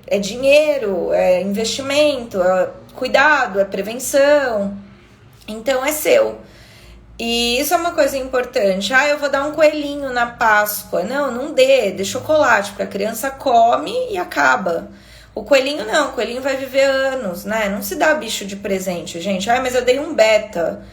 é dinheiro, é investimento, é cuidado, é prevenção. Então, é seu. E isso é uma coisa importante. Eu vou dar um coelhinho na Páscoa. Não dê chocolate, porque a criança come e acaba. O coelhinho não, o coelhinho vai viver anos, né? Não se dá bicho de presente, gente. Mas eu dei um beta.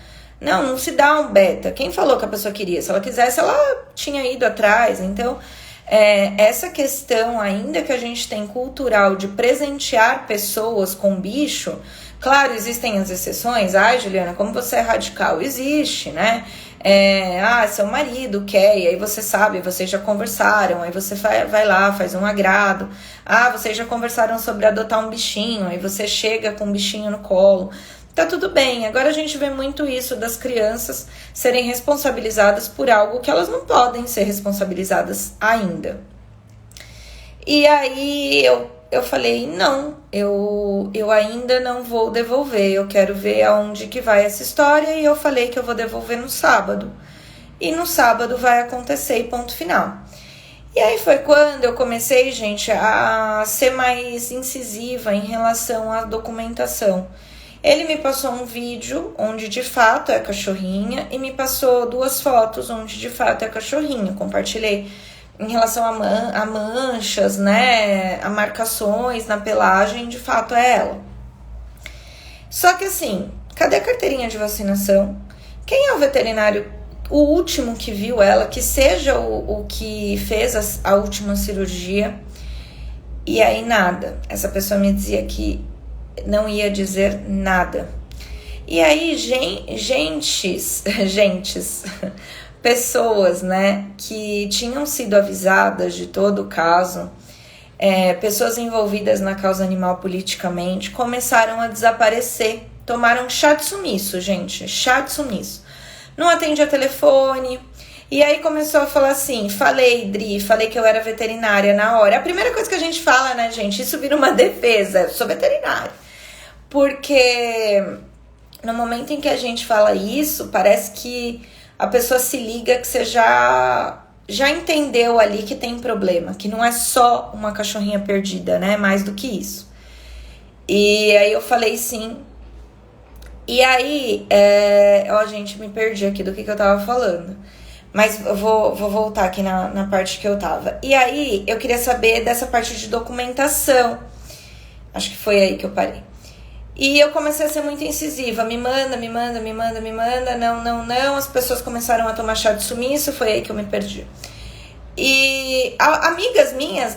Não se dá um beta. Quem falou que a pessoa queria? Se ela quisesse, ela tinha ido atrás. Então, essa questão ainda que a gente tem cultural de presentear pessoas com bicho, claro, existem as exceções. Juliana, como você é radical? Existe, né? Seu marido quer, e aí você sabe, vocês já conversaram, aí você vai lá, faz um agrado. Vocês já conversaram sobre adotar um bichinho, aí você chega com um bichinho no colo. Tá tudo bem. Agora a gente vê muito isso das crianças serem responsabilizadas por algo que elas não podem ser responsabilizadas ainda. E aí eu falei, não, eu ainda não vou devolver, eu quero ver aonde que vai essa história, e eu falei que eu vou devolver no sábado. E no sábado vai acontecer e ponto final. E aí foi quando eu comecei, gente, a ser mais incisiva em relação à documentação. Ele me passou um vídeo onde de fato é a cachorrinha e me passou 2 fotos onde de fato é a cachorrinha. Compartilhei em relação a manchas, né, a marcações na pelagem, de fato é ela. Só que assim, cadê a carteirinha de vacinação? Quem é o veterinário, o último que viu ela, que seja o que fez a última cirurgia? E aí nada, essa pessoa me dizia que não ia dizer nada. E aí gentes, pessoas, né, que tinham sido avisadas de todo o caso, pessoas envolvidas na causa animal politicamente, começaram a desaparecer, tomaram chá de sumiço, gente, chá de sumiço. Não atendia telefone, e aí começou a falar assim, falei que eu era veterinária na hora. A primeira coisa que a gente fala, né, gente, isso vira uma defesa, eu sou veterinária. Porque no momento em que a gente fala isso, parece que a pessoa se liga que você já entendeu ali que tem problema, que não é só uma cachorrinha perdida, né? Mais do que isso. E aí eu falei sim. E aí, gente, me perdi aqui do que eu tava falando. Mas eu vou voltar aqui na parte que eu tava. E aí, eu queria saber dessa parte de documentação. Acho que foi aí que eu parei. E eu comecei a ser muito incisiva, me manda, não. As pessoas começaram a tomar chá de sumiço, foi aí que eu me perdi. E amigas minhas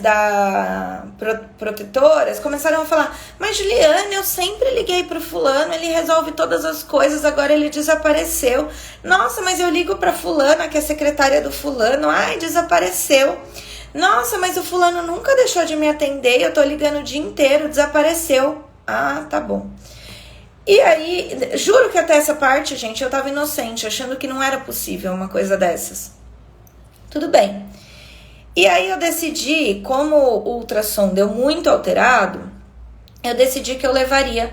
protetoras começaram a falar, mas Juliane, eu sempre liguei pro fulano, ele resolve todas as coisas, agora ele desapareceu. Nossa, mas eu ligo pra fulana, que é secretária do fulano, ai, desapareceu. Nossa, mas o fulano nunca deixou de me atender, eu tô ligando o dia inteiro, desapareceu. Ah, tá bom. E aí, juro que até essa parte, gente, eu tava inocente, achando que não era possível uma coisa dessas. Tudo bem. E aí eu decidi, como o ultrassom deu muito alterado, eu decidi que eu levaria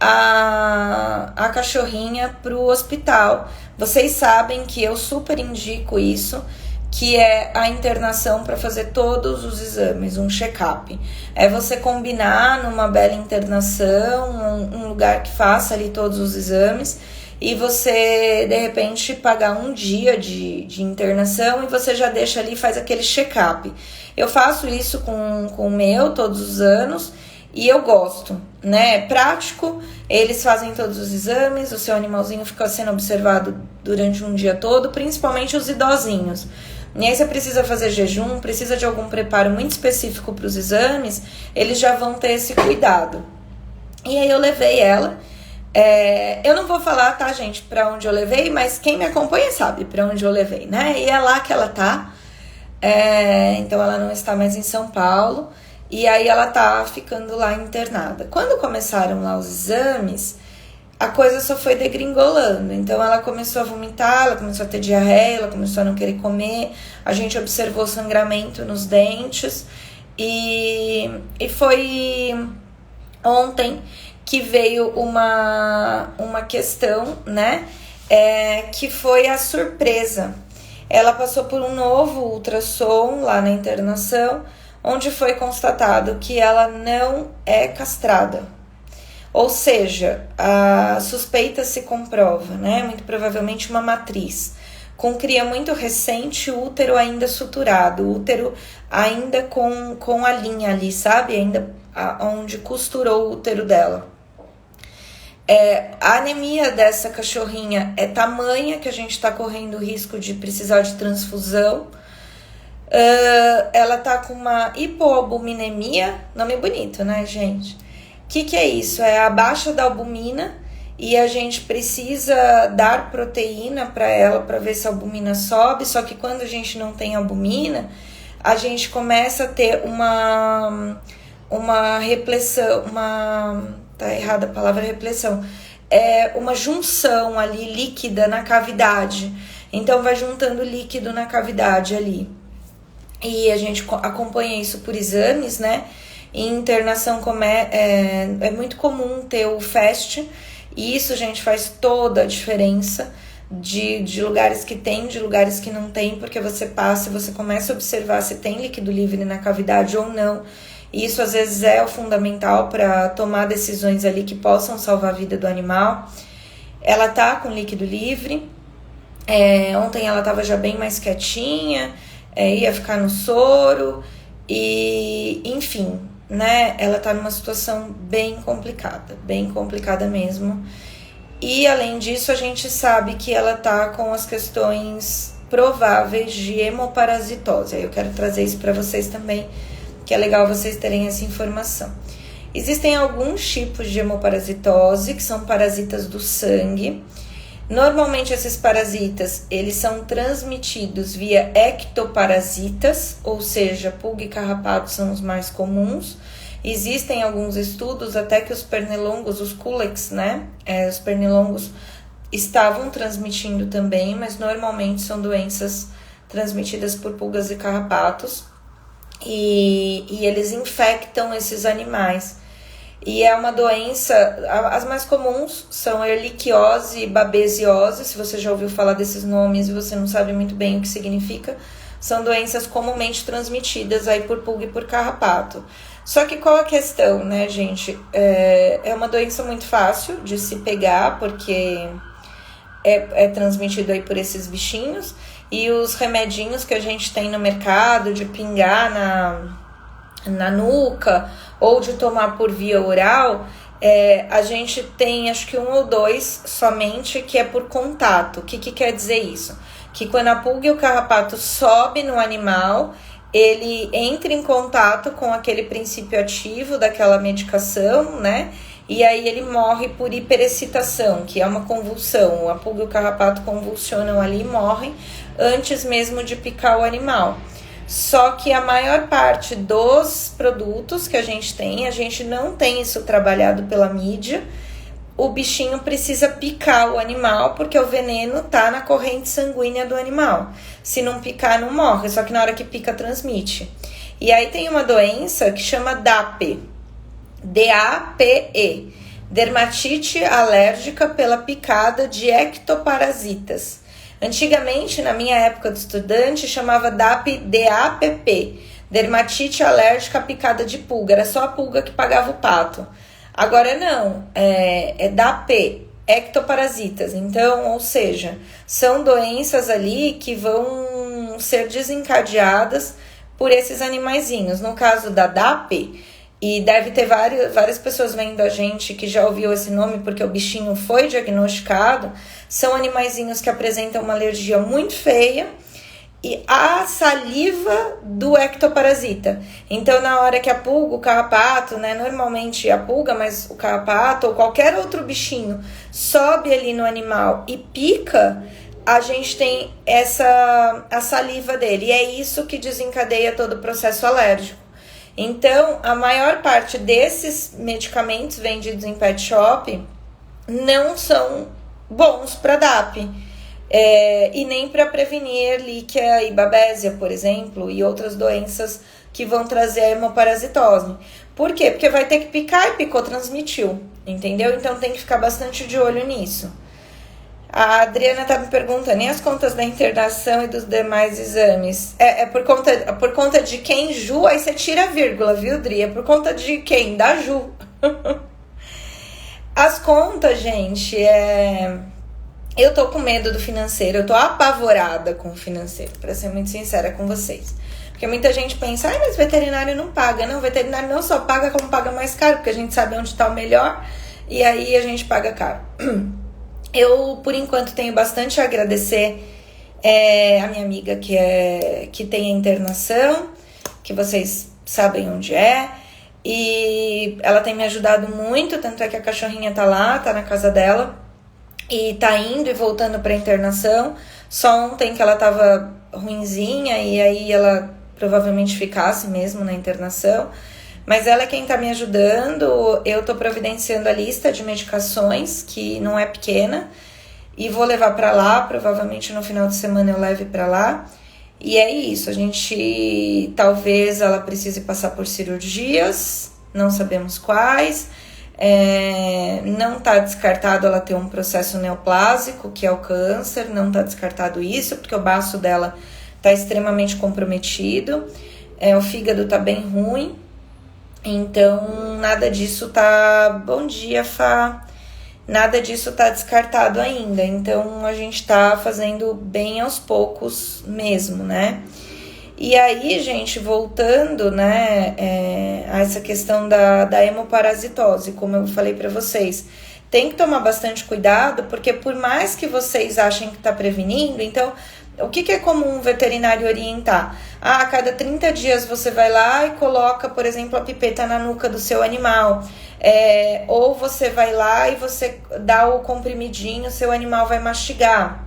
a cachorrinha pro hospital. Vocês sabem que eu super indico isso, que é a internação para fazer todos os exames, um check-up. É você combinar numa bela internação, um lugar que faça ali todos os exames, e você, de repente, pagar um dia de internação e você já deixa ali e faz aquele check-up. Eu faço isso com o meu todos os anos e eu gosto, né? É prático, eles fazem todos os exames, o seu animalzinho fica sendo observado durante um dia todo, principalmente os idosinhos. E aí você precisa fazer jejum, precisa de algum preparo muito específico para os exames, eles já vão ter esse cuidado. E aí eu levei ela. Eu não vou falar, tá, gente, pra onde eu levei, mas quem me acompanha sabe pra onde eu levei, né? E é lá que ela tá. Então ela não está mais em São Paulo. E aí ela tá ficando lá internada. Quando começaram lá os exames, a coisa só foi degringolando. Então ela começou a vomitar, ela começou a ter diarreia, ela começou a não querer comer. A gente observou sangramento nos dentes. E foi ontem que veio uma questão, né, que foi a surpresa. Ela passou por um novo ultrassom lá na internação, onde foi constatado que ela não é castrada. Ou seja, a suspeita se comprova, né, muito provavelmente uma matriz. Com cria muito recente, o útero ainda suturado, o útero ainda com a linha ali, sabe, ainda onde costurou o útero dela. A anemia dessa cachorrinha é tamanha que a gente está correndo o risco de precisar de transfusão. Ela tá com uma hipoalbuminemia, nome bonito, né, gente? O que é isso? É a baixa da albumina e a gente precisa dar proteína para ela para ver se a albumina sobe. Só que quando a gente não tem albumina, a gente começa a ter uma repressão, tá errada a palavra repressão, uma junção ali líquida na cavidade. Então vai juntando líquido na cavidade ali. E a gente acompanha isso por exames, né? Em internação é muito comum ter o FAST, e isso, gente, faz toda a diferença de lugares que tem, de lugares que não tem, porque você passa e você começa a observar se tem líquido livre na cavidade ou não. e isso às vezes é o fundamental para tomar decisões ali que possam salvar a vida do animal. Ela tá com líquido livre, ontem ela tava já bem mais quietinha, ia ficar no soro, e enfim, né, ela tá numa situação bem complicada mesmo. E além disso, a gente sabe que ela tá com as questões prováveis de hemoparasitose. Eu quero trazer isso para vocês também, que é legal vocês terem essa informação. Existem alguns tipos de hemoparasitose, que são parasitas do sangue. Normalmente esses parasitas, eles são transmitidos via ectoparasitas, ou seja, pulga e carrapato são os mais comuns. Existem alguns estudos até que os pernilongos, os culex, né? Os pernilongos estavam transmitindo também, mas normalmente são doenças transmitidas por pulgas e carrapatos. E eles infectam esses animais. E é uma doença, as mais comuns são erliquiose e babesiose. Se você já ouviu falar desses nomes e você não sabe muito bem o que significa, são doenças comumente transmitidas aí por pulga e por carrapato. Só que qual a questão, né, gente? É uma doença muito fácil de se pegar, porque é transmitido aí por esses bichinhos. E os remedinhos que a gente tem no mercado de pingar na nuca ou de tomar por via oral, a gente tem acho que 1 ou 2 somente que é por contato. O que quer dizer isso? Que quando a pulga e o carrapato sobe no animal, ele entra em contato com aquele princípio ativo daquela medicação, né? E aí ele morre por hiperexcitação, que é uma convulsão. A pulga e o carrapato convulsionam ali e morrem antes mesmo de picar o animal. Só que a maior parte dos produtos que a gente não tem isso trabalhado pela mídia. O bichinho precisa picar o animal, porque o veneno tá na corrente sanguínea do animal. Se não picar, não morre, só que na hora que pica, transmite. E aí tem uma doença que chama DAPE, D-A-P-E, dermatite alérgica pela picada de ectoparasitas. Antigamente, na minha época de estudante, chamava DAPE, D-A-P-P, dermatite alérgica à picada de pulga, era só a pulga que pagava o pato. Agora não, é DAPE, ectoparasitas. Então, ou seja, são doenças ali que vão ser desencadeadas por esses animaizinhos. No caso da DAPE, e deve ter várias pessoas vendo a gente que já ouviu esse nome porque o bichinho foi diagnosticado, são animaizinhos que apresentam uma alergia muito feia e a saliva do ectoparasita. Então, na hora que a pulga, o carrapato, né, normalmente a pulga, mas o carrapato ou qualquer outro bichinho sobe ali no animal e pica, a gente tem a saliva dele. E é isso que desencadeia todo o processo alérgico. Então, a maior parte desses medicamentos vendidos em pet shop não são bons para DAPE. E nem para prevenir erlíquia e babésia, por exemplo, e outras doenças que vão trazer a hemoparasitose. Por quê? Porque vai ter que picar e picou, transmitiu, entendeu? Então tem que ficar bastante de olho nisso. A Adriana tá me perguntando, e as contas da internação e dos demais exames? Por conta de quem, Ju? Aí você tira a vírgula, viu, Dri? É por conta de quem? Da Ju. As contas, gente, eu tô com medo do financeiro, eu tô apavorada com o financeiro, pra ser muito sincera com vocês. Porque muita gente pensa, mas veterinário não paga. Não, veterinário não só paga, como paga mais caro, porque a gente sabe onde tá o melhor, e aí a gente paga caro. Eu, por enquanto, tenho bastante a agradecer a minha amiga que tem a internação, que vocês sabem onde é, e ela tem me ajudado muito, tanto é que a cachorrinha tá lá, tá na casa dela, e tá indo e voltando pra internação. Só ontem que ela tava ruinzinha e aí ela provavelmente ficasse mesmo na internação. Mas ela é quem tá me ajudando. Eu tô providenciando a lista de medicações, que não é pequena, e vou levar pra lá. Provavelmente no final de semana eu leve pra lá. E é isso, talvez ela precise passar por cirurgias, não sabemos quais. Não está descartado ela ter um processo neoplásico, que é o câncer, não está descartado isso, porque o baço dela está extremamente comprometido, o fígado está bem ruim, Então, nada disso tá... Bom dia, Fá. Nada disso tá descartado ainda. Então, a gente tá fazendo bem aos poucos mesmo, né? E aí, gente, voltando, né, a essa questão da hemoparasitose, como eu falei para vocês, tem que tomar bastante cuidado, porque por mais que vocês achem que tá prevenindo, então... O que é comum um veterinário orientar? A cada 30 dias você vai lá e coloca, por exemplo, a pipeta na nuca do seu animal. Ou você vai lá e você dá o comprimidinho, seu animal vai mastigar.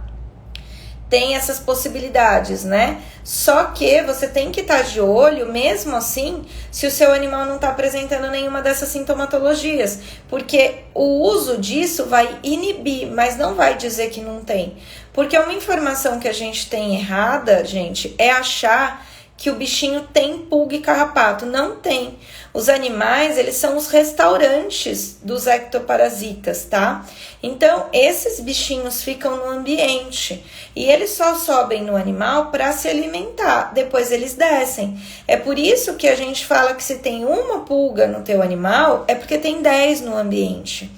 Tem essas possibilidades, né? Só que você tem que estar de olho, mesmo assim, se o seu animal não está apresentando nenhuma dessas sintomatologias. Porque o uso disso vai inibir, mas não vai dizer que não tem. Porque uma informação que a gente tem errada, gente, é achar que o bichinho tem pulga e carrapato. Não tem. Os animais, eles são os restaurantes dos ectoparasitas, tá? Então, esses bichinhos ficam no ambiente e eles só sobem no animal para se alimentar. Depois eles descem. É por isso que a gente fala que se tem uma pulga no teu animal, é porque tem 10 no ambiente.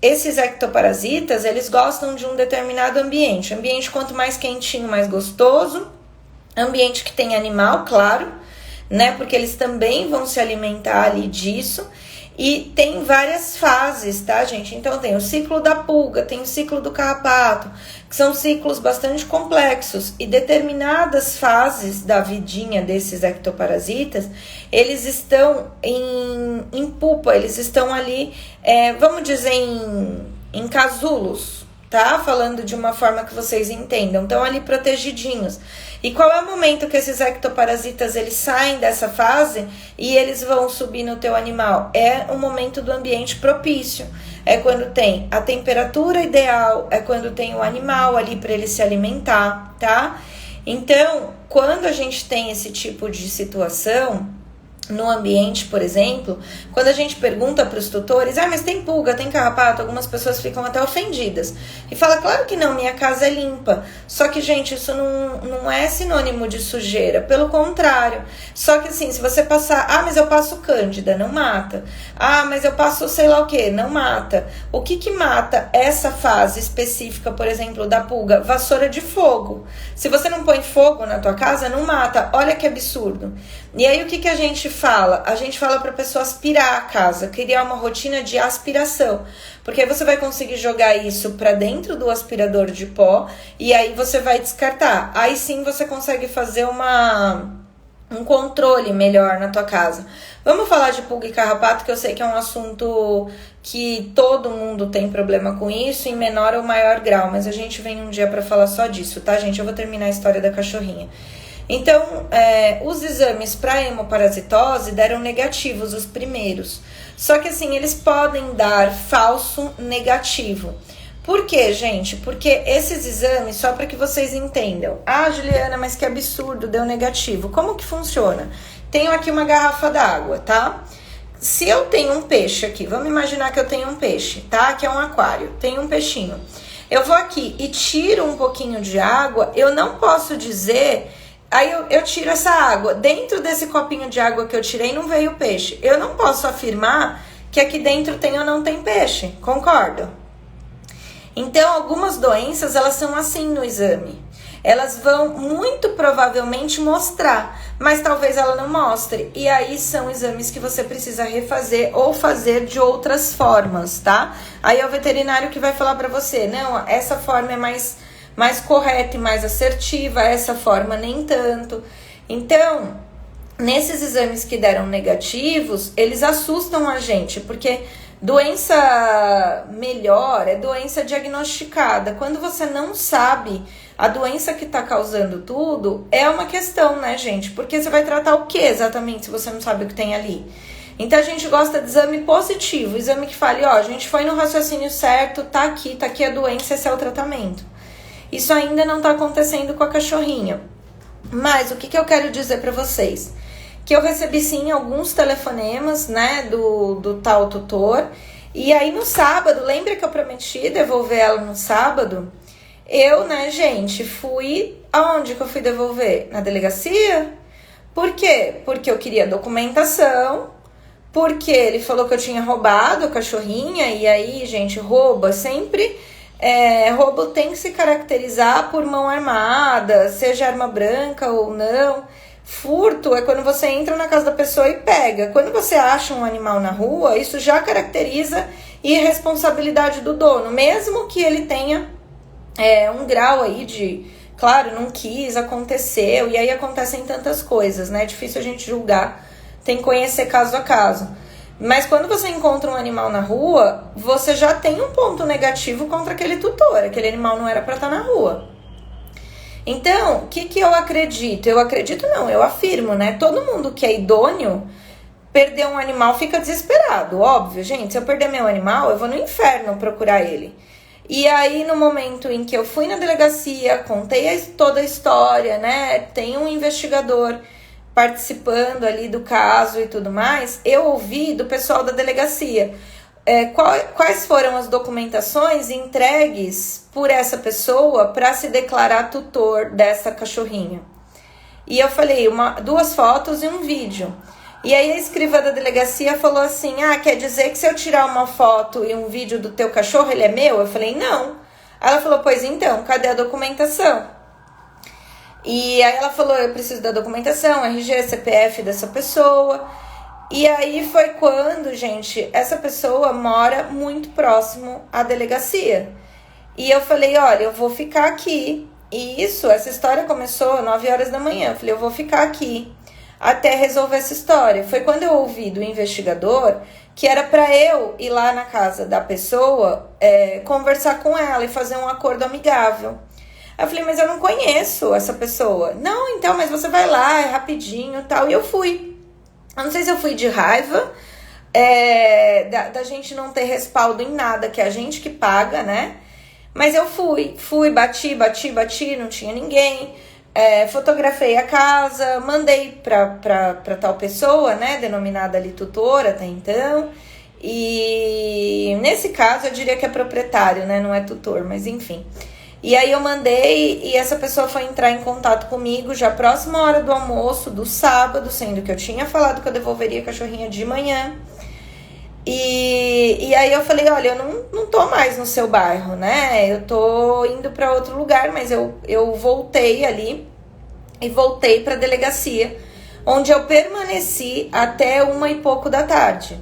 Esses ectoparasitas, eles gostam de um determinado ambiente. Ambiente quanto mais quentinho, mais gostoso. Ambiente que tem animal, claro, né? Porque eles também vão se alimentar ali disso. E tem várias fases, tá, gente? Então tem o ciclo da pulga, tem o ciclo do carrapato, que são ciclos bastante complexos. E determinadas fases da vidinha desses ectoparasitas, eles estão em pupa, eles estão ali, vamos dizer, em casulos, tá? Falando de uma forma que vocês entendam. Estão ali protegidinhos. E qual é o momento que esses ectoparasitas eles saem dessa fase e eles vão subir no teu animal? É o momento do ambiente propício. É quando tem a temperatura ideal, é quando tem o animal ali para ele se alimentar, tá? Então, quando a gente tem esse tipo de situação no ambiente, por exemplo, quando a gente pergunta para os tutores, mas tem pulga, tem carrapato, algumas pessoas ficam até ofendidas e fala, claro que não, minha casa é limpa. Só que, gente, isso não é sinônimo de sujeira, pelo contrário. Só que assim, se você passar, mas eu passo cândida, não mata. Mas eu passo sei lá o que, não mata. O que mata essa fase específica, por exemplo, da pulga? Vassoura de fogo. Se você não põe fogo na tua casa, não mata. Olha que absurdo. E aí o que a gente fala? A gente fala para a pessoa aspirar a casa, criar uma rotina de aspiração, porque aí você vai conseguir jogar isso para dentro do aspirador de pó e aí você vai descartar. Aí sim você consegue fazer um controle melhor na tua casa. Vamos falar de pulga e carrapato, que eu sei que é um assunto que todo mundo tem problema com isso, em menor ou maior grau, mas a gente vem um dia para falar só disso, tá, gente? Eu vou terminar a história da cachorrinha. Então, os exames para hemoparasitose deram negativos, os primeiros. Só que assim, eles podem dar falso negativo. Por quê, gente? Porque esses exames, só para que vocês entendam. Juliana, mas que absurdo, deu negativo. Como que funciona? Tenho aqui uma garrafa d'água, tá? Se eu tenho um peixe aqui, vamos imaginar que eu tenho um peixe, tá? Que é um aquário, tem um peixinho. Eu vou aqui e tiro um pouquinho de água, eu não posso dizer... Aí eu tiro essa água. Dentro desse copinho de água que eu tirei não veio peixe. Eu não posso afirmar que aqui dentro tem ou não tem peixe. Concordo? Então, algumas doenças, elas são assim no exame. Elas vão muito provavelmente mostrar, mas talvez ela não mostre. E aí são exames que você precisa refazer ou fazer de outras formas, tá? Aí é o veterinário que vai falar pra você, não, essa forma é mais correta e mais assertiva, essa forma nem tanto. Então, nesses exames que deram negativos, eles assustam a gente, porque doença melhor é doença diagnosticada. Quando você não sabe a doença que está causando tudo, é uma questão, né, gente? Porque você vai tratar o que exatamente se você não sabe o que tem ali? Então, a gente gosta de exame positivo, exame que fale, a gente foi no raciocínio certo, tá aqui a doença, esse é o tratamento. Isso ainda não tá acontecendo com a cachorrinha. Mas o que eu quero dizer para vocês? Que eu recebi sim alguns telefonemas, né, do tal tutor. E aí no sábado, lembra que eu prometi devolver ela no sábado? Eu, né, gente, fui... Aonde que eu fui devolver? Na delegacia? Por quê? Porque eu queria documentação, porque ele falou que eu tinha roubado a cachorrinha, e aí, gente, rouba sempre. Roubo tem que se caracterizar por mão armada, seja arma branca ou não. Furto é quando você entra na casa da pessoa e pega. Quando você acha um animal na rua, isso já caracteriza irresponsabilidade do dono, mesmo que ele tenha um grau aí de, claro, não quis, aconteceu, e aí acontecem tantas coisas, né? É difícil a gente julgar, tem que conhecer caso a caso. Mas quando você encontra um animal na rua, você já tem um ponto negativo contra aquele tutor. Aquele animal não era para estar na rua. Então, o que eu acredito? Eu acredito não, eu afirmo, né? Todo mundo que é idôneo, perder um animal fica desesperado. Óbvio, gente, se eu perder meu animal, eu vou no inferno procurar ele. E aí, no momento em que eu fui na delegacia, contei toda a história, né? Tem um investigador participando ali do caso e tudo mais, eu ouvi do pessoal da delegacia quais foram as documentações entregues por essa pessoa para se declarar tutor dessa cachorrinha. E eu falei, 2 fotos e um vídeo. E aí a escrivã da delegacia falou assim, quer dizer que se eu tirar uma foto e um vídeo do teu cachorro, ele é meu? Eu falei, não. Ela falou, pois então, cadê a documentação? E aí ela falou, eu preciso da documentação, RG, CPF dessa pessoa. E aí foi quando, gente, essa pessoa mora muito próximo à delegacia. E eu falei, olha, eu vou ficar aqui. E essa história começou 9 horas da manhã. Eu falei, eu vou ficar aqui até resolver essa história. Foi quando eu ouvi do investigador que era para eu ir lá na casa da pessoa, conversar com ela e fazer um acordo amigável. Eu falei, mas eu não conheço essa pessoa. Não, então, mas você vai lá, é rapidinho e tal. E eu fui. Eu não sei se eu fui de raiva, da gente não ter respaldo em nada, que é a gente que paga, né? Mas eu fui, bati, não tinha ninguém. Fotografei a casa, mandei pra tal pessoa, né? Denominada ali tutora até então. E nesse caso eu diria que é proprietário, né? Não é tutor, mas enfim. E aí eu mandei e essa pessoa foi entrar em contato comigo já próxima hora do almoço, do sábado, sendo que eu tinha falado que eu devolveria a cachorrinha de manhã. E aí eu falei, olha, eu não tô mais no seu bairro, né? Eu tô indo para outro lugar, mas eu voltei ali e voltei para a delegacia, onde eu permaneci até 1h pouco da tarde.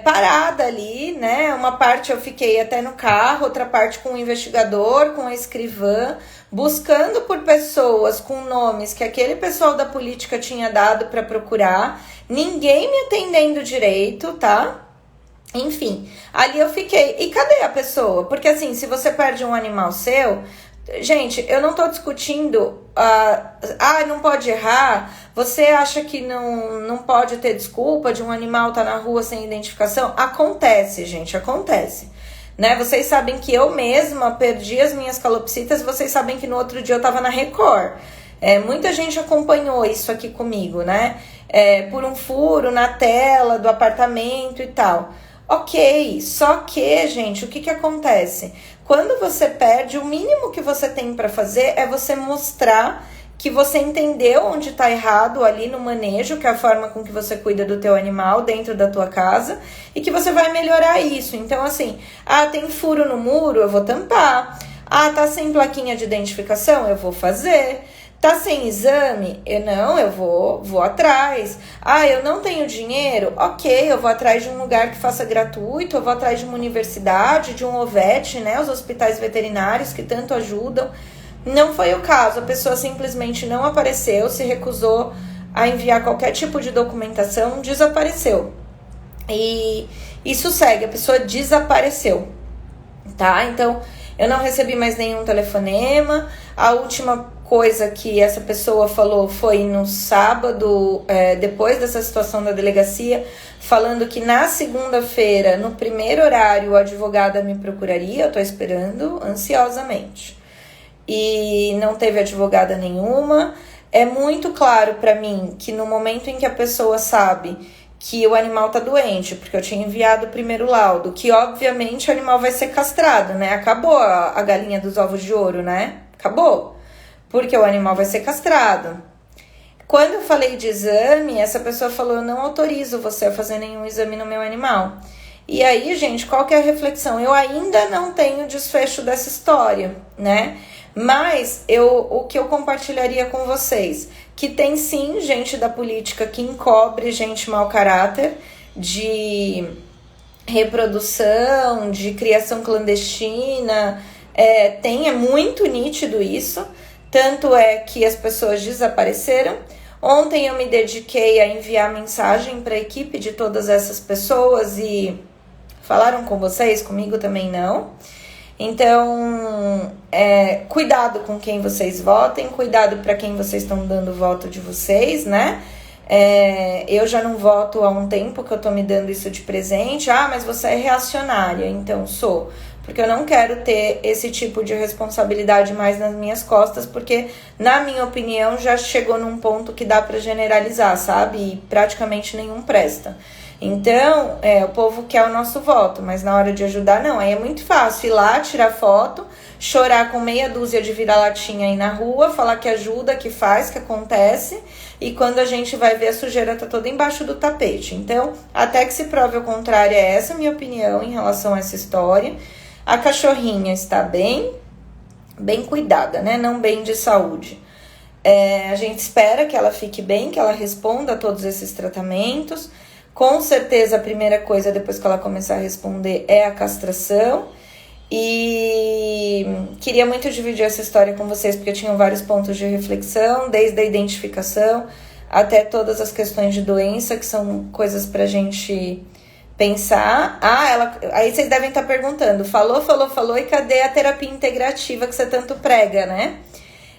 Parada ali, né? Uma parte eu fiquei até no carro, outra parte com o investigador, com a escrivã, buscando por pessoas com nomes que aquele pessoal da política tinha dado para procurar, ninguém me atendendo direito, tá? Enfim, ali eu fiquei. E cadê a pessoa? Porque assim, se você perde um animal seu, gente, eu não tô discutindo, não pode errar, você acha que não pode ter desculpa de um animal tá na rua sem identificação? Acontece, gente, acontece. Né? Vocês sabem que eu mesma perdi as minhas calopsitas, vocês sabem que no outro dia eu tava na Record. Muita gente acompanhou isso aqui comigo, né? Por um furo na tela do apartamento e tal. Ok, só que, gente, o que acontece? Quando você perde, o mínimo que você tem para fazer é você mostrar que você entendeu onde está errado ali no manejo, que é a forma com que você cuida do teu animal dentro da tua casa, e que você vai melhorar isso. Então, assim, tem furo no muro, eu vou tampar. Tá sem plaquinha de identificação, eu vou fazer. Tá sem exame? Eu vou atrás. Eu não tenho dinheiro? Ok, eu vou atrás de um lugar que faça gratuito, eu vou atrás de uma universidade, de um OVET, né? Os hospitais veterinários que tanto ajudam. Não foi o caso, a pessoa simplesmente não apareceu, se recusou a enviar qualquer tipo de documentação, desapareceu. E isso segue, a pessoa desapareceu, tá? Então, eu não recebi mais nenhum telefonema. A última coisa que essa pessoa falou foi no sábado, depois dessa situação da delegacia, falando que na segunda-feira, no primeiro horário, a advogada me procuraria. Eu tô esperando ansiosamente. E não teve advogada nenhuma. É muito claro para mim que no momento em que a pessoa sabe que o animal tá doente, porque eu tinha enviado o primeiro laudo, que obviamente o animal vai ser castrado, né? Acabou a galinha dos ovos de ouro, né? Acabou. Porque o animal vai ser castrado. Quando eu falei de exame, essa pessoa falou, eu não autorizo você a fazer nenhum exame no meu animal. E aí, gente, qual que é a reflexão? Eu ainda não tenho desfecho dessa história, né? Mas o que eu compartilharia com vocês, que tem sim gente da política que encobre gente mau caráter, de reprodução, de criação clandestina, é muito nítido isso, tanto é que as pessoas desapareceram. Ontem eu me dediquei a enviar mensagem para a equipe de todas essas pessoas e falaram com vocês, comigo também não. Então, cuidado com quem vocês votem, cuidado para quem vocês estão dando o voto de vocês, né? Eu já não voto há um tempo que eu tô me dando isso de presente. Ah, mas você é reacionária. Então, sou. Porque eu não quero ter esse tipo de responsabilidade mais nas minhas costas, porque, na minha opinião, já chegou num ponto que dá pra generalizar, sabe? E praticamente nenhum presta. Então, o povo quer o nosso voto, mas na hora de ajudar, não. Aí é muito fácil ir lá, tirar foto, chorar com meia dúzia de vira-latinha aí na rua, falar que ajuda, que faz, que acontece, e quando a gente vai ver, a sujeira tá toda embaixo do tapete. Então, até que se prove o contrário, essa a minha opinião em relação a essa história. A cachorrinha está bem cuidada, né? Não bem de saúde. A gente espera que ela fique bem, que ela responda a todos esses tratamentos. Com certeza, a primeira coisa, depois que ela começar a responder, é a castração. E queria muito dividir essa história com vocês, porque tinham vários pontos de reflexão, desde a identificação até todas as questões de doença, que são coisas pra gente pensar. Aí vocês devem estar perguntando, falou, e cadê a terapia integrativa que você tanto prega, né?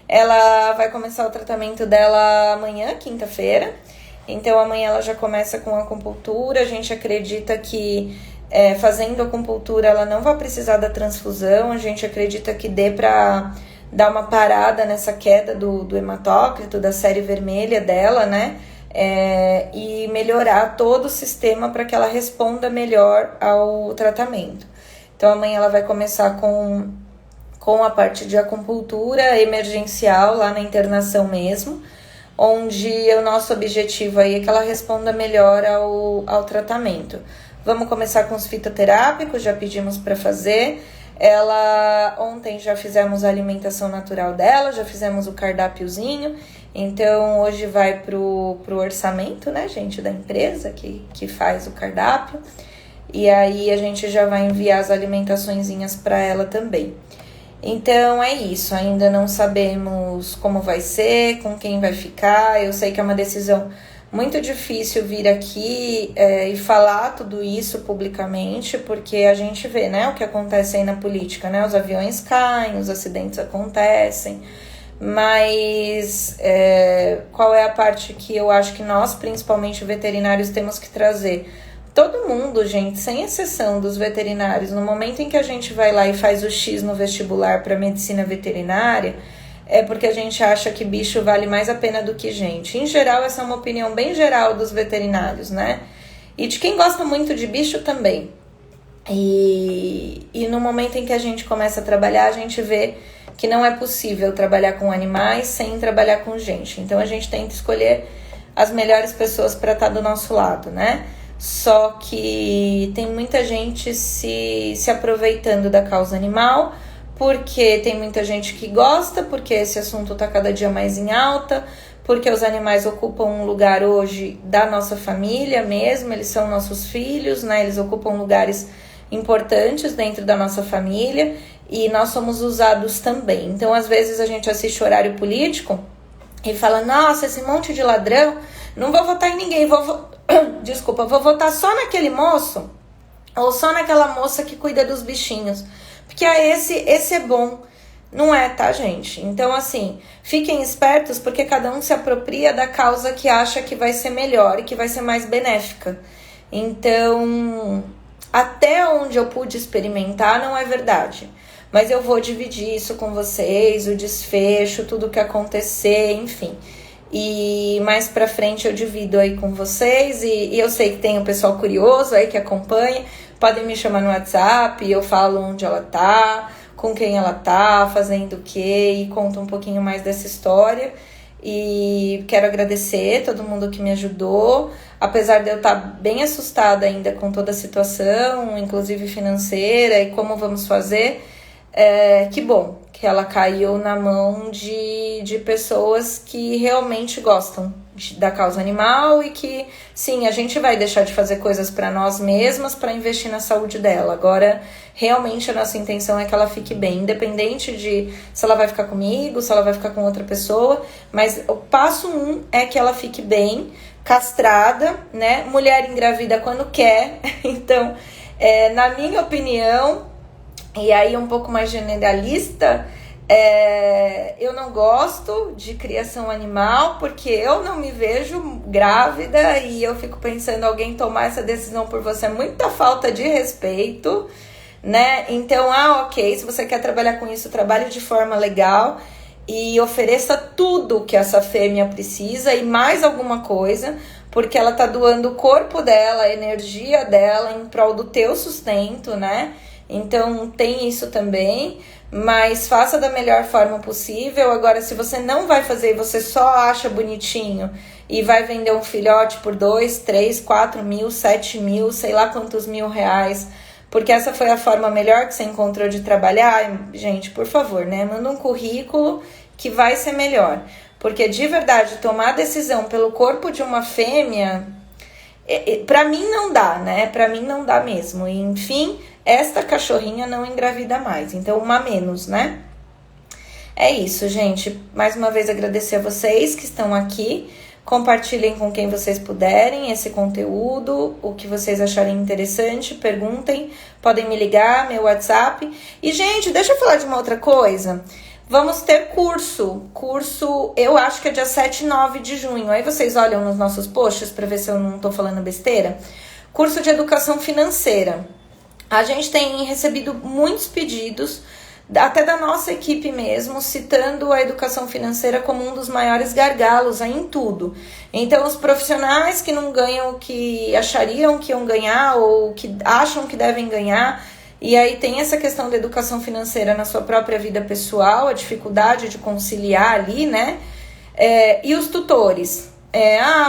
Ela vai começar o tratamento dela amanhã, quinta-feira. Então, amanhã ela já começa com acupuntura. A gente acredita que fazendo acupuntura ela não vai precisar da transfusão. A gente acredita que dê para dar uma parada nessa queda do hematócrito, da série vermelha dela, né? E melhorar todo o sistema para que ela responda melhor ao tratamento. Então, amanhã ela vai começar com a parte de acupuntura emergencial, lá na internação mesmo, onde o nosso objetivo aí é que ela responda melhor ao tratamento. Vamos começar com os fitoterápicos, já pedimos para fazer. Ontem já fizemos a alimentação natural dela, já fizemos o cardápiozinho. Então, hoje vai pro orçamento, né, gente, da empresa que faz o cardápio. E aí, a gente já vai enviar as alimentaçõezinhas para ela também. Então, é isso. Ainda não sabemos como vai ser, com quem vai ficar. Eu sei que é uma decisão muito difícil vir aqui e falar tudo isso publicamente, porque a gente vê, né, o que acontece aí na política, né? Os aviões caem, os acidentes acontecem. Mas qual é a parte que eu acho que nós, principalmente veterinários, temos que trazer? Todo mundo, gente, sem exceção dos veterinários, no momento em que a gente vai lá e faz o X no vestibular para medicina veterinária, é porque a gente acha que bicho vale mais a pena do que gente. Em geral, essa é uma opinião bem geral dos veterinários, né? E de quem gosta muito de bicho também. E no momento em que a gente começa a trabalhar, a gente vê que não é possível trabalhar com animais sem trabalhar com gente. Então, a gente tenta escolher as melhores pessoas para estar do nosso lado, né? Só que tem muita gente se aproveitando da causa animal, porque tem muita gente que gosta, porque esse assunto está cada dia mais em alta, porque os animais ocupam um lugar hoje da nossa família mesmo, eles são nossos filhos, né? Eles ocupam lugares importantes dentro da nossa família e nós somos usados também. Então, às vezes, a gente assiste horário político e fala, nossa, esse monte de ladrão, não vou votar em ninguém, vou votar só naquele moço ou só naquela moça que cuida dos bichinhos, porque esse é bom. Não é, tá, gente? Então, assim, fiquem espertos, porque cada um se apropria da causa que acha que vai ser melhor e que vai ser mais benéfica. Então, até onde eu pude experimentar, não é verdade. Mas eu vou dividir isso com vocês, o desfecho, tudo o que acontecer, enfim. E mais pra frente eu divido aí com vocês. E eu sei que tem um pessoal curioso aí que acompanha. Podem me chamar no WhatsApp, eu falo onde ela tá, com quem ela tá, fazendo o quê, e conto um pouquinho mais dessa história. E quero agradecer todo mundo que me ajudou, apesar de eu estar bem assustada ainda com toda a situação, inclusive financeira, e como vamos fazer. Que bom que ela caiu na mão de pessoas que realmente gostam da causa animal e que, sim, a gente vai deixar de fazer coisas para nós mesmas para investir na saúde dela. Agora, realmente, a nossa intenção é que ela fique bem, independente de se ela vai ficar comigo, se ela vai ficar com outra pessoa, mas o passo 1 é que ela fique bem, castrada, né? Mulher engravida quando quer. Então, na minha opinião, e aí um pouco mais generalista, eu não gosto de criação animal, porque eu não me vejo grávida e eu fico pensando, alguém tomar essa decisão por você é muita falta de respeito, né? Então, ok, se você quer trabalhar com isso, trabalhe de forma legal e ofereça tudo que essa fêmea precisa e mais alguma coisa, porque ela tá doando o corpo dela, a energia dela em prol do teu sustento, né? Então tem isso também, mas faça da melhor forma possível. Agora, se você não vai fazer e você só acha bonitinho e vai vender um filhote por 2, 3, 4 mil, 7 mil, sei lá quantos R$1.000, porque essa foi a forma melhor que você encontrou de trabalhar, gente, por favor, né? Manda um currículo que vai ser melhor. Porque de verdade, tomar decisão pelo corpo de uma fêmea, pra mim não dá, né? Pra mim não dá mesmo. E, enfim, esta cachorrinha não engravida mais. Então, uma menos, né? É isso, gente. Mais uma vez agradecer a vocês que estão aqui. Compartilhem com quem vocês puderem esse conteúdo, o que vocês acharem interessante, perguntem, podem me ligar, meu WhatsApp. E, gente, deixa eu falar de uma outra coisa. Vamos ter curso, eu acho que é dia 7 e 9 de junho. Aí vocês olham nos nossos posts para ver se eu não tô falando besteira. Curso de educação financeira. A gente tem recebido muitos pedidos, até da nossa equipe mesmo, citando a educação financeira como um dos maiores gargalos aí em tudo. Então, os profissionais que não ganham o que achariam que iam ganhar ou que acham que devem ganhar. E aí tem essa questão da educação financeira na sua própria vida pessoal, a dificuldade de conciliar ali, né? E os tutores.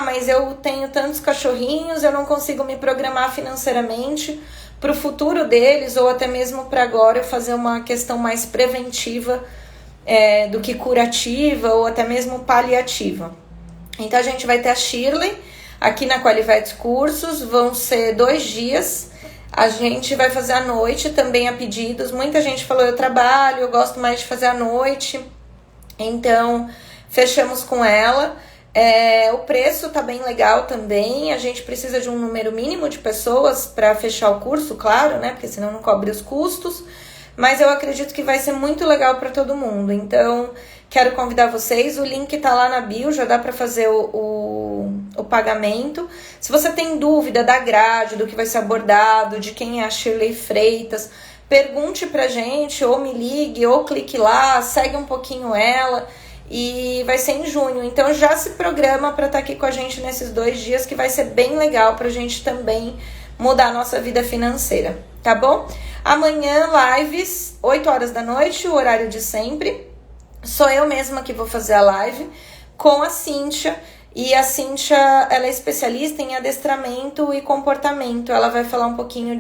Mas eu tenho tantos cachorrinhos, eu não consigo me programar financeiramente para o futuro deles, ou até mesmo para agora eu fazer uma questão mais preventiva do que curativa, ou até mesmo paliativa. Então a gente vai ter a Shirley aqui na Qualivet Cursos, vão ser 2 dias. A gente vai fazer à noite também a pedidos. Muita gente falou, eu trabalho, eu gosto mais de fazer à noite. Então, fechamos com ela. O preço tá bem legal também. A gente precisa de um número mínimo de pessoas para fechar o curso, claro, né? Porque senão não cobre os custos. Mas eu acredito que vai ser muito legal para todo mundo. Então, quero convidar vocês. O link tá lá na bio, já dá para fazer o pagamento. Se você tem dúvida da grade, do que vai ser abordado, de quem é a Shirley Freitas, pergunte pra gente, ou me ligue, ou clique lá, segue um pouquinho ela. E vai ser em junho. Então, já se programa para estar aqui com a gente nesses 2 dias, que vai ser bem legal pra gente também mudar a nossa vida financeira, tá bom? Amanhã, lives, 8 horas da noite, o horário de sempre. Sou eu mesma que vou fazer a live com a Cíntia. E a Cíntia, ela é especialista em adestramento e comportamento. Ela vai falar um pouquinho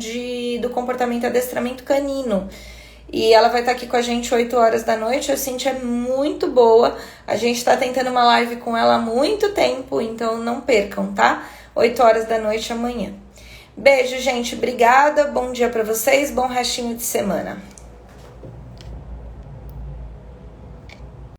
do comportamento e adestramento canino. E ela vai estar aqui com a gente 8 horas da noite. A Cíntia é muito boa. A gente está tentando uma live com ela há muito tempo, então não percam, tá? 8 horas da noite amanhã. Beijo, gente. Obrigada. Bom dia para vocês. Bom restinho de semana.